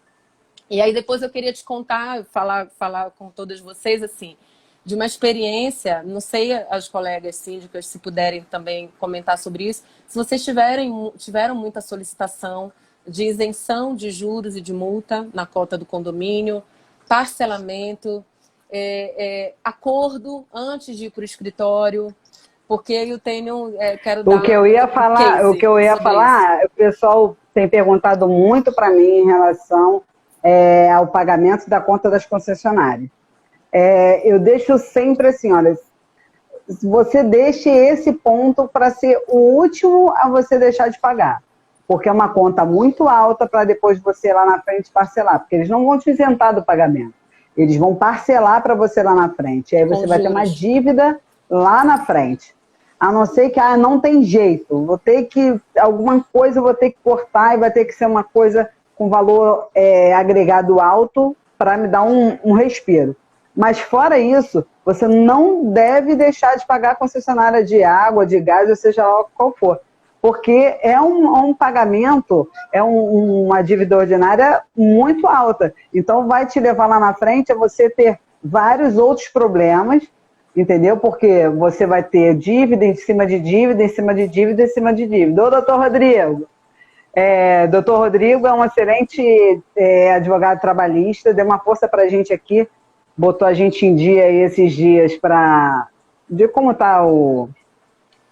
[SPEAKER 2] E aí depois eu queria te contar, falar com todas vocês, assim, de uma experiência, não sei as colegas síndicas se puderem também comentar sobre isso, se vocês tiveram muita solicitação de isenção de juros e de multa na cota do condomínio, parcelamento, acordo antes de ir para o escritório, porque eu quero dar
[SPEAKER 1] O que eu ia falar, o pessoal tem perguntado muito para mim em relação ao pagamento da conta das concessionárias. Eu deixo sempre assim, olha, você deixe esse ponto para ser o último a você deixar de pagar. Porque é uma conta muito alta para depois você lá na frente parcelar. Porque eles não vão te isentar do pagamento. Eles vão parcelar para você lá na frente. E aí você vai ter uma dívida lá na frente. A não ser que não tem jeito. Alguma coisa eu vou ter que cortar e vai ter que ser uma coisa com valor agregado alto para me dar um respiro. Mas fora isso, você não deve deixar de pagar a concessionária de água, de gás, ou seja lá qual for. Porque é um pagamento, uma dívida ordinária muito alta. Então, vai te levar lá na frente a você ter vários outros problemas, entendeu? Porque você vai ter dívida em cima de dívida, em cima de dívida, em cima de dívida. Ô, doutor Rodrigo. Doutor Rodrigo é um excelente advogado trabalhista, deu uma força para a gente aqui, botou a gente em dia aí esses dias de como está o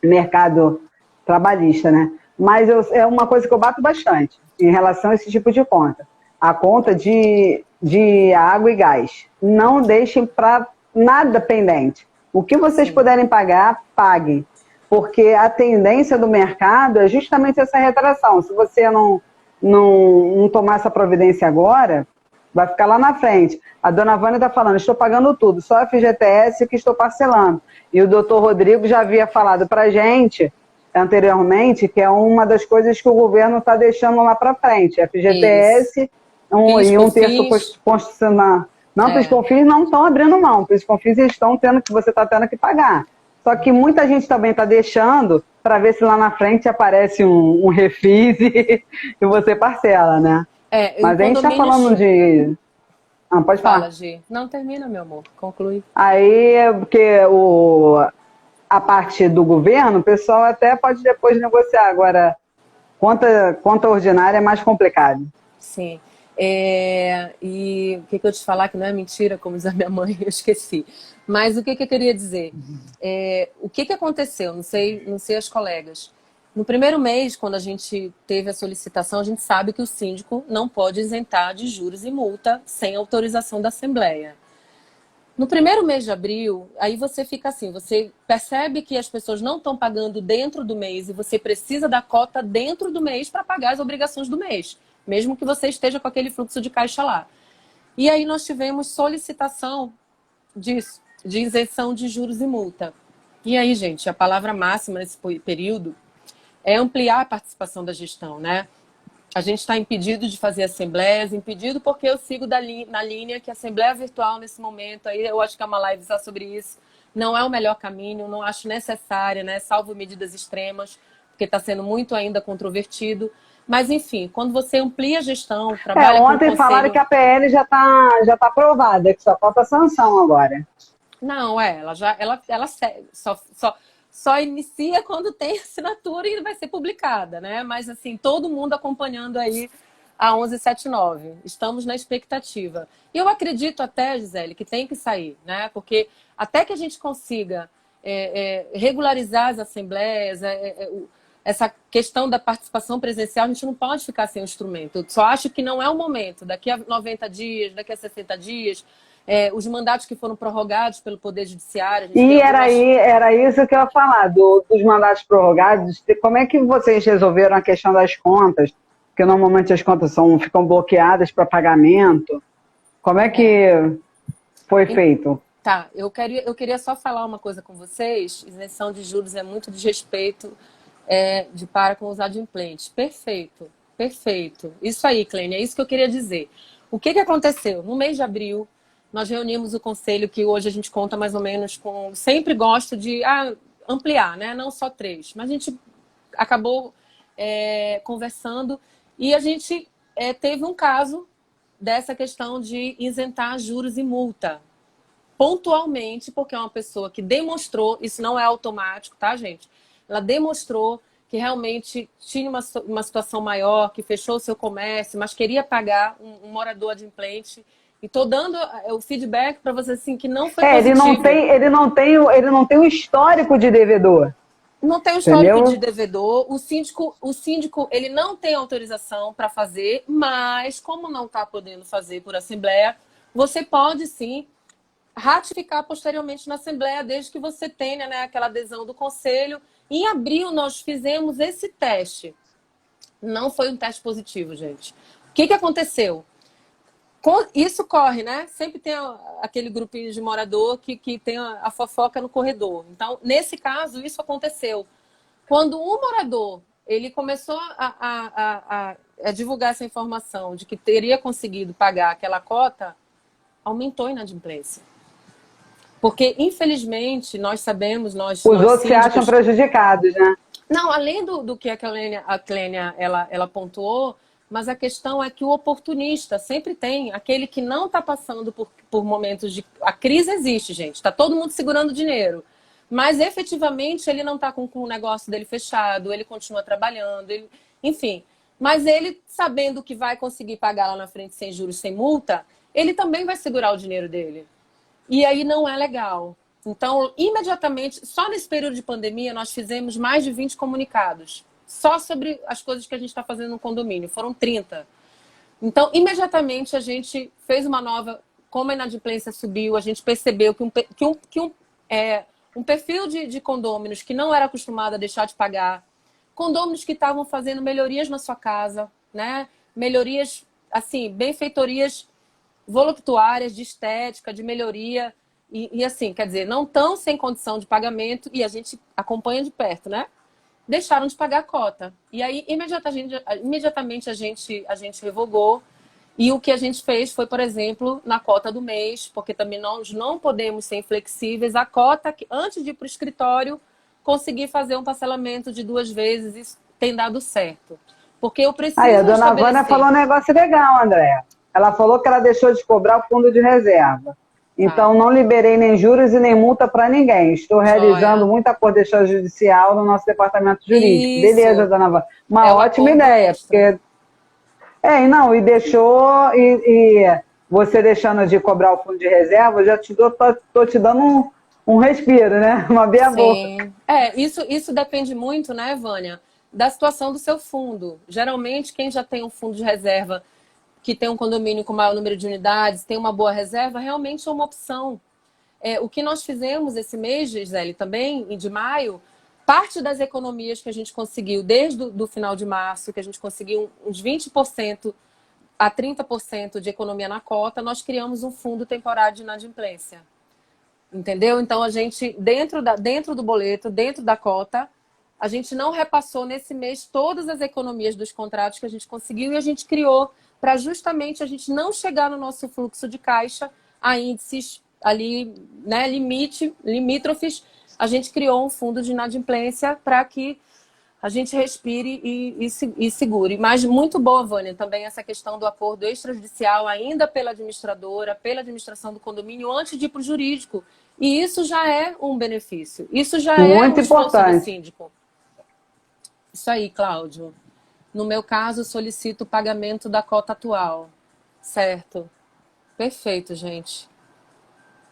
[SPEAKER 1] mercado trabalhista, né? Mas é uma coisa que eu bato bastante em relação a esse tipo de conta. A conta de água e gás. Não deixem para nada pendente. O que vocês puderem pagar, paguem. Porque a tendência do mercado é justamente essa retração. Se você não tomar essa providência agora, vai ficar lá na frente. A dona Vânia está falando, estou pagando tudo, só a FGTS que estou parcelando. E o doutor Rodrigo já havia falado para a gente anteriormente, que é uma das coisas que o governo está deixando lá para frente. FGTS e um terço constitucional. Não, PIS/COFINS não estão abrindo mão. PIS/COFINS estão você está tendo que pagar. Só que muita gente também está deixando para ver se lá na frente aparece um refis e você parcela, né? Mas a gente está falando de... pode falar.
[SPEAKER 2] Fala, Gi. Não, termina, meu amor. Conclui.
[SPEAKER 1] Aí, porque a parte do governo, o pessoal até pode depois negociar. Agora, conta ordinária é mais complicado.
[SPEAKER 2] Sim. E o que eu te falar que não é mentira, como diz a minha mãe, eu esqueci. Mas o que eu queria dizer? O que aconteceu? Não sei as colegas. No primeiro mês, quando a gente teve a solicitação, a gente sabe que o síndico não pode isentar de juros e multa sem autorização da Assembleia. No primeiro mês de abril, aí você fica assim, você percebe que as pessoas não estão pagando dentro do mês e você precisa da cota dentro do mês para pagar as obrigações do mês, mesmo que você esteja com aquele fluxo de caixa lá. E aí nós tivemos solicitação disso, de isenção de juros e multa. E aí, gente, a palavra máxima nesse período é ampliar a participação da gestão, né? A gente está impedido de fazer assembleias, impedido porque eu sigo na linha que a assembleia virtual nesse momento, aí eu acho que é uma live só sobre isso, não é o melhor caminho, não acho necessária, né? Salvo medidas extremas, porque está sendo muito ainda controvertido. Mas, enfim, quando você amplia a gestão, trabalha com o conselho...
[SPEAKER 1] falaram que a PL já tá aprovada, que só falta sanção agora.
[SPEAKER 2] Não, ela só inicia quando tem assinatura e vai ser publicada, né? Mas, assim, todo mundo acompanhando aí a 1179. Estamos na expectativa. E eu acredito até, Gisele, que tem que sair, né? Porque até que a gente consiga regularizar as assembleias, essa questão da participação presencial, a gente não pode ficar sem o instrumento. Eu só acho que não é o momento. Daqui a 90 dias, daqui a 60 dias, os mandatos que foram prorrogados pelo Poder Judiciário.
[SPEAKER 1] E era isso que eu ia falar, dos mandatos prorrogados. Como é que vocês resolveram a questão das contas? Porque normalmente as contas ficam bloqueadas para pagamento. Como é que foi feito?
[SPEAKER 2] Tá, eu queria só falar uma coisa com vocês. Isenção de juros é muito desrespeito para com os adimplentes. Perfeito, perfeito. Isso aí, Clênia, é isso que eu queria dizer. O que aconteceu? No mês de abril, nós reunimos o conselho, que hoje a gente conta mais ou menos com... Sempre gosto de ampliar, né? Não só 3. Mas a gente acabou conversando e a gente teve um caso dessa questão de isentar juros e multa. Pontualmente, porque é uma pessoa que demonstrou, isso não é automático, tá, gente? Ela demonstrou que realmente tinha uma situação maior, que fechou o seu comércio, mas queria pagar um morador adimplente. E estou dando o feedback para você assim, que não foi positivo.
[SPEAKER 1] Ele não tem um histórico de devedor.
[SPEAKER 2] Não tem um histórico de devedor. O síndico ele não tem autorização para fazer, mas como não está podendo fazer por assembleia, você pode sim ratificar posteriormente na Assembleia, desde que você tenha, né, aquela adesão do Conselho. Em abril, nós fizemos esse teste. Não foi um teste positivo, gente. O que aconteceu? Isso corre, né? Sempre tem aquele grupinho de morador que tem a fofoca no corredor. Então, nesse caso, isso aconteceu. Quando um morador ele começou a divulgar essa informação de que teria conseguido pagar aquela cota, aumentou a inadimplência. Porque, infelizmente, nós sabemos... Os
[SPEAKER 1] outros se acham prejudicados, né?
[SPEAKER 2] Não, além do que a Clênia ela pontuou, mas a questão é que o oportunista sempre tem aquele que não está passando por momentos de... A crise existe, gente. Está todo mundo segurando dinheiro. Mas, efetivamente, ele não está com o negócio dele fechado, ele continua trabalhando, enfim. Mas ele, sabendo que vai conseguir pagar lá na frente sem juros, sem multa, ele também vai segurar o dinheiro dele. E aí não é legal. Então, imediatamente, só nesse período de pandemia, nós fizemos mais de 20 comunicados. Só sobre as coisas que a gente está fazendo no condomínio. Foram 30. Então, imediatamente, a gente fez uma nova... Como a inadimplência subiu, a gente percebeu que um perfil de condôminos que não era acostumado a deixar de pagar, condôminos que estavam fazendo melhorias na sua casa, né? Melhorias, assim, benfeitorias voluptuárias, de estética, de melhoria, e assim, quer dizer, não estão sem condição de pagamento, e a gente acompanha de perto, né? Deixaram de pagar a cota. E aí, imediatamente a gente revogou, e o que a gente fez foi, por exemplo, na cota do mês, porque também nós não podemos ser inflexíveis, a cota, que antes de ir para o escritório, conseguir fazer um parcelamento de 2 vezes, isso tem dado certo. Porque eu preciso
[SPEAKER 1] a dona Vânia falou um negócio legal, André. Ela falou que ela deixou de cobrar o fundo de reserva. Então, não liberei nem juros e nem multa para ninguém. Estou realizando muita acordo extrajudicial no nosso departamento jurídico. Isso. Beleza, dona Vânia. Uma ótima ideia. Porque... e deixou... E você deixando de cobrar o fundo de reserva, eu já tô te dando um respiro, né? Uma meia-boca.
[SPEAKER 2] Isso depende muito, né, Vânia, da situação do seu fundo. Geralmente, quem já tem um fundo de reserva que tem um condomínio com maior número de unidades, tem uma boa reserva, realmente é uma opção. O que nós fizemos esse mês, Gisele, também, de maio, parte das economias que a gente conseguiu desde o final de março, que a gente conseguiu uns 20% a 30% de economia na cota, nós criamos um fundo temporário de inadimplência. Entendeu? Então, a gente, dentro do boleto, dentro da cota, a gente não repassou nesse mês todas as economias dos contratos que a gente conseguiu, e a gente criou para justamente a gente não chegar no nosso fluxo de caixa a índices ali, né, limítrofes. A gente criou um fundo de inadimplência para que a gente respire e segure. Mas muito boa, Vânia, também essa questão do acordo extrajudicial, ainda pela administradora, pela administração do condomínio, antes de ir para o jurídico. E isso já é um benefício. Isso já é
[SPEAKER 1] muito importante.
[SPEAKER 2] Do síndico. Isso aí, Cláudio. No meu caso, solicito o pagamento da cota atual. Certo. Perfeito, gente.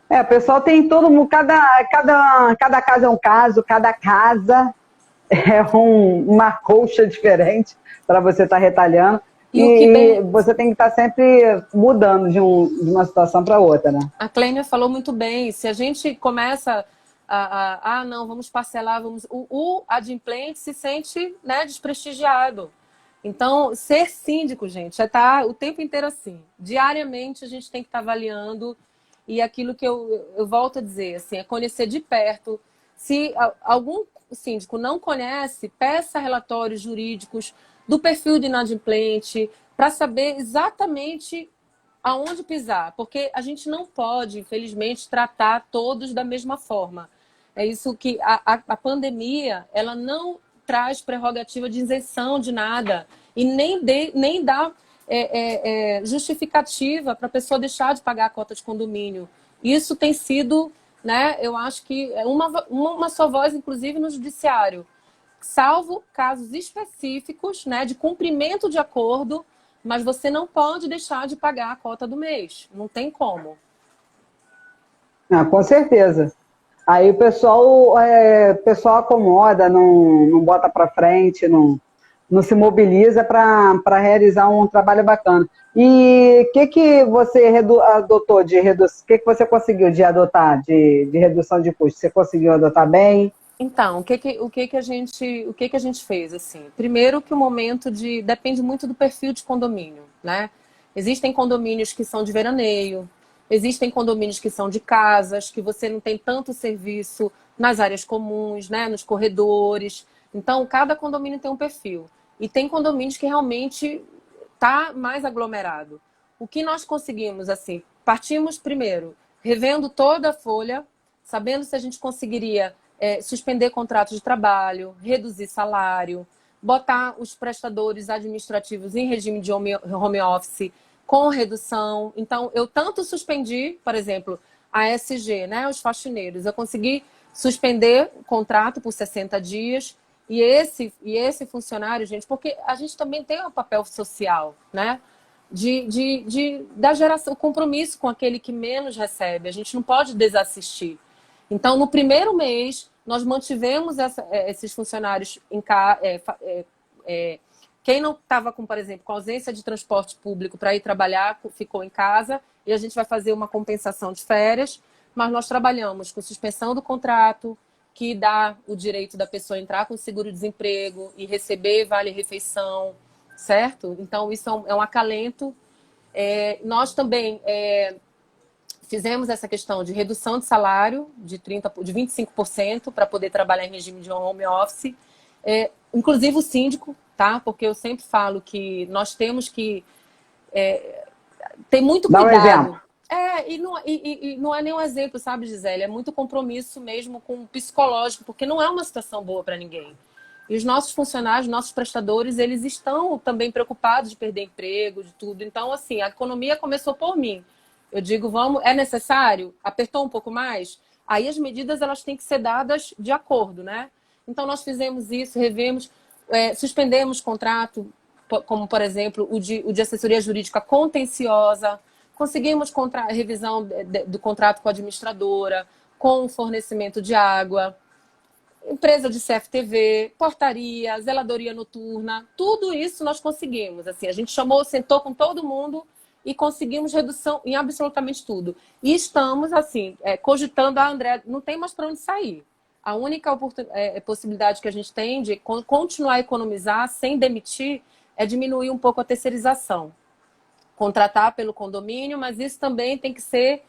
[SPEAKER 1] O pessoal tem todo mundo, cada caso é um caso, cada casa é uma colcha diferente para você estar retalhando.
[SPEAKER 2] E o que
[SPEAKER 1] e
[SPEAKER 2] bem,
[SPEAKER 1] você tem que estar sempre mudando de uma situação para outra, né?
[SPEAKER 2] a Clênia falou muito bem, se a gente começa não, vamos parcelar, o adimplente se sente, né, desprestigiado. Então, ser síndico, gente, é estar o tempo inteiro assim. Diariamente a gente tem que estar avaliando, e aquilo que eu volto a dizer, assim, é conhecer de perto. Se algum síndico não conhece, peça relatórios jurídicos do perfil de inadimplente, para saber exatamente aonde pisar, porque a gente não pode, infelizmente, tratar todos da mesma forma. É isso que a pandemia, ela não traz prerrogativa de isenção de nada e nem dá justificativa para a pessoa deixar de pagar a cota de condomínio. Isso tem sido, né, eu acho que é uma só voz, inclusive, no judiciário, salvo casos específicos, né, de cumprimento de acordo, mas você não pode deixar de pagar a cota do mês. Não tem como.
[SPEAKER 1] Ah, com certeza. Aí o pessoal acomoda, não bota para frente, não se mobiliza para realizar um trabalho bacana. E o que você adotou de redução? O que você conseguiu de adotar de redução de custos? Você conseguiu adotar bem?
[SPEAKER 2] Então, o que a gente fez assim? Primeiro que o momento depende muito do perfil de condomínio, né? Existem condomínios que são de veraneio, existem condomínios que são de casas, que você não tem tanto serviço nas áreas comuns, né, nos corredores. Então, cada condomínio tem um perfil. E tem condomínios que realmente tá mais aglomerado. O que nós conseguimos assim? Partimos primeiro revendo toda a folha, sabendo se a gente conseguiria suspender contratos de trabalho, reduzir salário, botar os prestadores administrativos em regime de home office com redução. Então, eu tanto suspendi, por exemplo, a SG, né, os faxineiros, eu consegui suspender o contrato por 60 dias e esse funcionário, gente, porque a gente também tem um papel social, né? Da geração, o compromisso com aquele que menos recebe. A gente não pode desassistir. Então, no primeiro mês, nós mantivemos esses funcionários em casa. Quem não estava com, por exemplo, com ausência de transporte público para ir trabalhar, ficou em casa e a gente vai fazer uma compensação de férias, mas nós trabalhamos com suspensão do contrato, que dá o direito da pessoa entrar com seguro-desemprego e receber vale-refeição, certo? Então, isso é um acalento. Nós também fizemos essa questão de redução de salário de 25% para poder trabalhar em regime de home office. Inclusive o síndico, tá? Porque eu sempre falo que nós temos que ter muito
[SPEAKER 1] Dá um exemplo.
[SPEAKER 2] cuidado. E não é nenhum exemplo, sabe, Gisele? É muito compromisso mesmo com o psicológico, porque não é uma situação boa para ninguém. E os nossos funcionários, nossos prestadores, eles estão também preocupados de perder emprego, de tudo. Então, assim, a economia começou por mim. Eu digo, é necessário? Apertou um pouco mais? Aí as medidas elas têm que ser dadas de acordo, né? Então, nós fizemos isso, revemos, suspendemos contrato, como, por exemplo, o de assessoria jurídica contenciosa, conseguimos revisão do contrato com a administradora, com o fornecimento de água, empresa de CFTV, portaria, zeladoria noturna, tudo isso nós conseguimos. Assim, a gente sentou com todo mundo e conseguimos redução em absolutamente tudo. E estamos, assim, cogitando a André, não tem mais para onde sair. A única possibilidade que a gente tem de continuar a economizar sem demitir é diminuir um pouco a terceirização. Contratar pelo condomínio, mas isso também tem que ser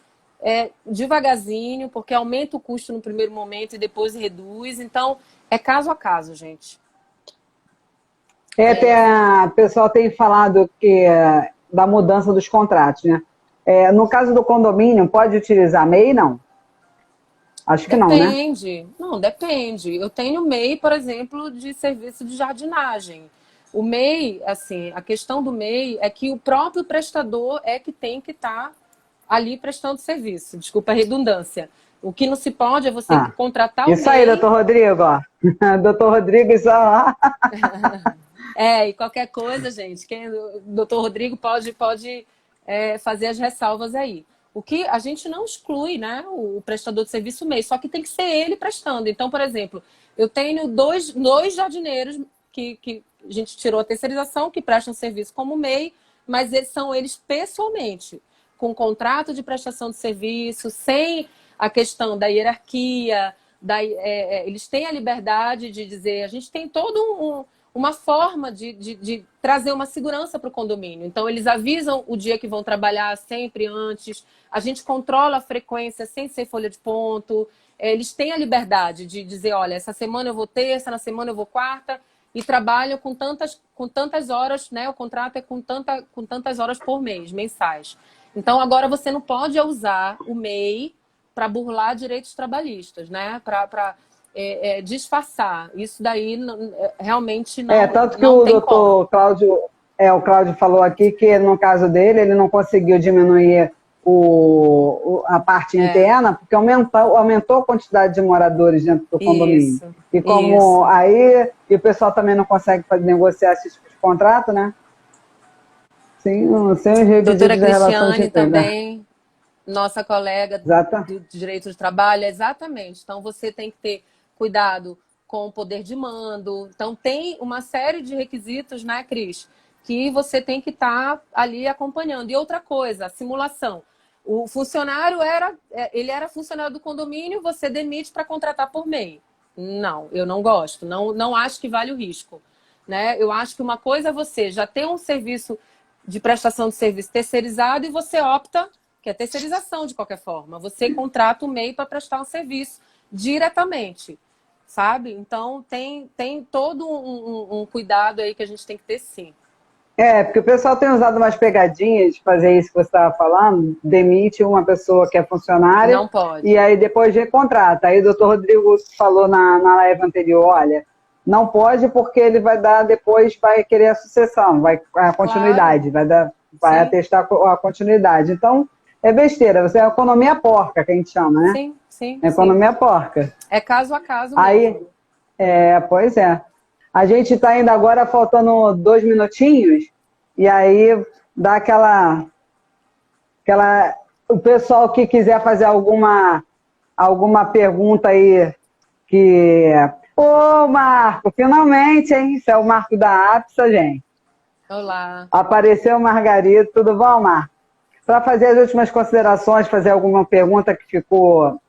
[SPEAKER 2] devagarzinho, porque aumenta o custo no primeiro momento e depois reduz. Então, é caso a caso, gente.
[SPEAKER 1] O pessoal tem falado da mudança dos contratos, né? No caso do condomínio, pode utilizar MEI, não? Acho que não, né?
[SPEAKER 2] Depende. Não, depende. Eu tenho MEI, por exemplo, de serviço de jardinagem. O MEI, assim, a questão do MEI é que o próprio prestador é que tem que estar ali prestando serviço. Desculpa a redundância. O que não se pode é você contratar o MEI...
[SPEAKER 1] Isso aí, doutor Rodrigo, ó. Doutor Rodrigo, isso ó.
[SPEAKER 2] E qualquer coisa, gente, o doutor Rodrigo pode fazer as ressalvas aí. O que a gente não exclui, né, o prestador de serviço MEI, só que tem que ser ele prestando. Então, por exemplo, eu tenho dois jardineiros que a gente tirou a terceirização, que prestam serviço como MEI, mas são eles pessoalmente, com contrato de prestação de serviço, sem a questão da hierarquia, eles têm a liberdade de dizer, a gente tem uma forma de trazer uma segurança para o condomínio. Então, eles avisam o dia que vão trabalhar sempre antes, a gente controla a frequência sem ser folha de ponto, eles têm a liberdade de dizer, olha, essa semana eu vou terça, na semana eu vou quarta, e trabalham com tantas horas, né? O contrato é com tantas horas por mês, mensais. Então, agora você não pode usar o MEI para burlar direitos trabalhistas, né? Para disfarçar. Isso daí realmente não
[SPEAKER 1] Tanto que
[SPEAKER 2] não
[SPEAKER 1] o
[SPEAKER 2] tem
[SPEAKER 1] doutor Cláudio, o Cláudio falou aqui que no caso dele, ele não conseguiu diminuir a parte interna, porque aumentou a quantidade de moradores dentro do condomínio.
[SPEAKER 2] Isso,
[SPEAKER 1] e como aí, e o pessoal também não consegue negociar esse tipo de contrato, né? Sem os
[SPEAKER 2] Doutora
[SPEAKER 1] requisitos da relação de
[SPEAKER 2] Cristiane
[SPEAKER 1] emprego.
[SPEAKER 2] também, nossa colega
[SPEAKER 1] Exato.
[SPEAKER 2] do direito de trabalho, exatamente. Então, você tem que ter cuidado com o poder de mando. Então, tem uma série de requisitos, né, Cris, que você tem que estar ali acompanhando. E outra coisa, a simulação. O funcionário ele era funcionário do condomínio, você demite para contratar por MEI. Não, eu não gosto. Não acho que vale o risco, né? Eu acho que uma coisa é você já ter um serviço de prestação de serviço terceirizado e você opta, que é terceirização de qualquer forma. Você contrata o MEI para prestar um serviço diretamente, sabe? Então, tem todo um cuidado aí que a gente tem que ter, sim.
[SPEAKER 1] Porque o pessoal tem usado umas pegadinhas de fazer isso que você estava falando, demite uma pessoa que é funcionária
[SPEAKER 2] Não pode.
[SPEAKER 1] e aí depois recontrata. Aí o doutor Rodrigo falou na live anterior, olha, não pode porque ele vai querer a sucessão, a continuidade,
[SPEAKER 2] Claro.
[SPEAKER 1] vai atestar a continuidade. Então, é besteira, você é economia porca, que a gente chama, né?
[SPEAKER 2] Sim.
[SPEAKER 1] Economia porca.
[SPEAKER 2] É caso a caso
[SPEAKER 1] aí,
[SPEAKER 2] mesmo.
[SPEAKER 1] Pois é. A gente está ainda agora faltando 2 minutinhos, e aí dá o pessoal que quiser fazer alguma pergunta aí Ô, Marco, finalmente, hein? Isso é o Marco da APSA, gente.
[SPEAKER 2] Olá.
[SPEAKER 1] Apareceu o Margarida, tudo bom, Marco? Para fazer as últimas considerações, fazer alguma pergunta que ficou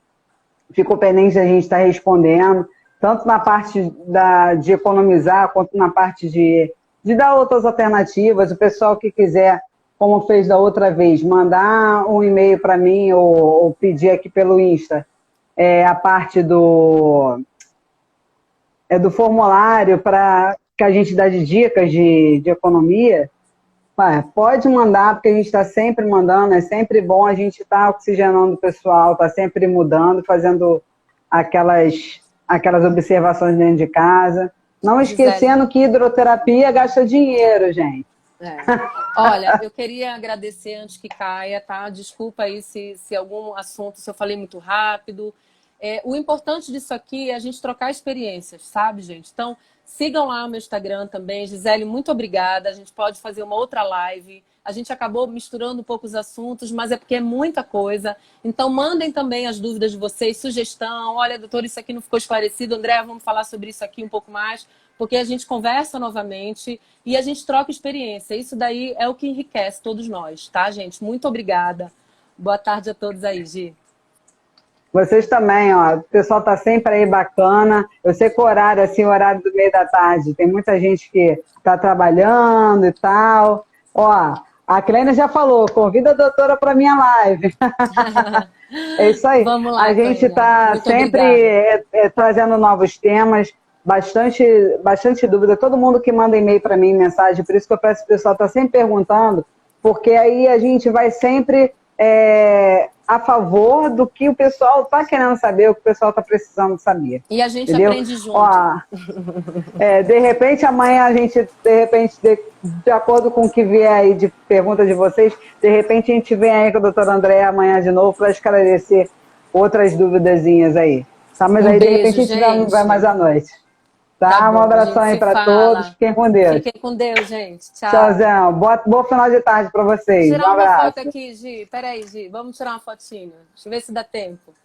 [SPEAKER 1] pendente, a gente está respondendo, tanto na parte de economizar, quanto na parte de dar outras alternativas. O pessoal que quiser, como fez da outra vez, mandar um e-mail para mim ou pedir aqui pelo Insta, a parte do formulário que a gente dá de dicas de economia, pode mandar, porque a gente está sempre mandando, é sempre bom, a gente está oxigenando o pessoal, está sempre mudando, fazendo aquelas observações dentro de casa. Não esquecendo que hidroterapia gasta dinheiro, gente.
[SPEAKER 2] Olha, eu queria agradecer antes que caia, tá? Desculpa aí se algum assunto, se eu falei muito rápido. O importante disso aqui é a gente trocar experiências, sabe, gente? Então, sigam lá o meu Instagram também. Gisele, muito obrigada. A gente pode fazer uma outra live. A gente acabou misturando um pouco os assuntos, mas é porque é muita coisa. Então, mandem também as dúvidas de vocês, sugestão. Olha, doutor, isso aqui não ficou esclarecido. André, vamos falar sobre isso aqui um pouco mais, porque a gente conversa novamente e a gente troca experiência. Isso daí é o que enriquece todos nós, tá, gente? Muito obrigada. Boa tarde a todos aí, Gi.
[SPEAKER 1] Vocês também, ó. O pessoal tá sempre aí bacana. Eu sei que o horário, assim, o horário do meio da tarde, tem muita gente que tá trabalhando e tal. Ó, a Clênia já falou, convida a doutora para minha live. É isso aí.
[SPEAKER 2] Vamos lá,
[SPEAKER 1] a gente está sempre trazendo novos temas, bastante dúvida. Todo mundo que manda e-mail para mim, mensagem, por isso que eu peço o pessoal tá sempre perguntando, porque aí a gente vai sempre a favor do que o pessoal está querendo saber, o que o pessoal está precisando saber.
[SPEAKER 2] E a gente
[SPEAKER 1] entendeu?
[SPEAKER 2] Aprende junto.
[SPEAKER 1] Ó, de repente, amanhã a gente, de acordo com o que vier aí de pergunta de vocês, de repente a gente vem aí com o doutor André amanhã de novo para esclarecer outras duvidazinhas aí. Tá? Mas aí, de repente, a gente vai mais à noite. Tá bom, um abração aí para todos. Fiquem com Deus.
[SPEAKER 2] Fiquem com Deus, gente. Tchau.
[SPEAKER 1] Tchauzão. Bom final de tarde para vocês.
[SPEAKER 2] Tirar
[SPEAKER 1] um abraço.
[SPEAKER 2] uma foto aqui, Gi. Peraí, Gi. Vamos tirar uma fotinha. Deixa eu ver se dá tempo.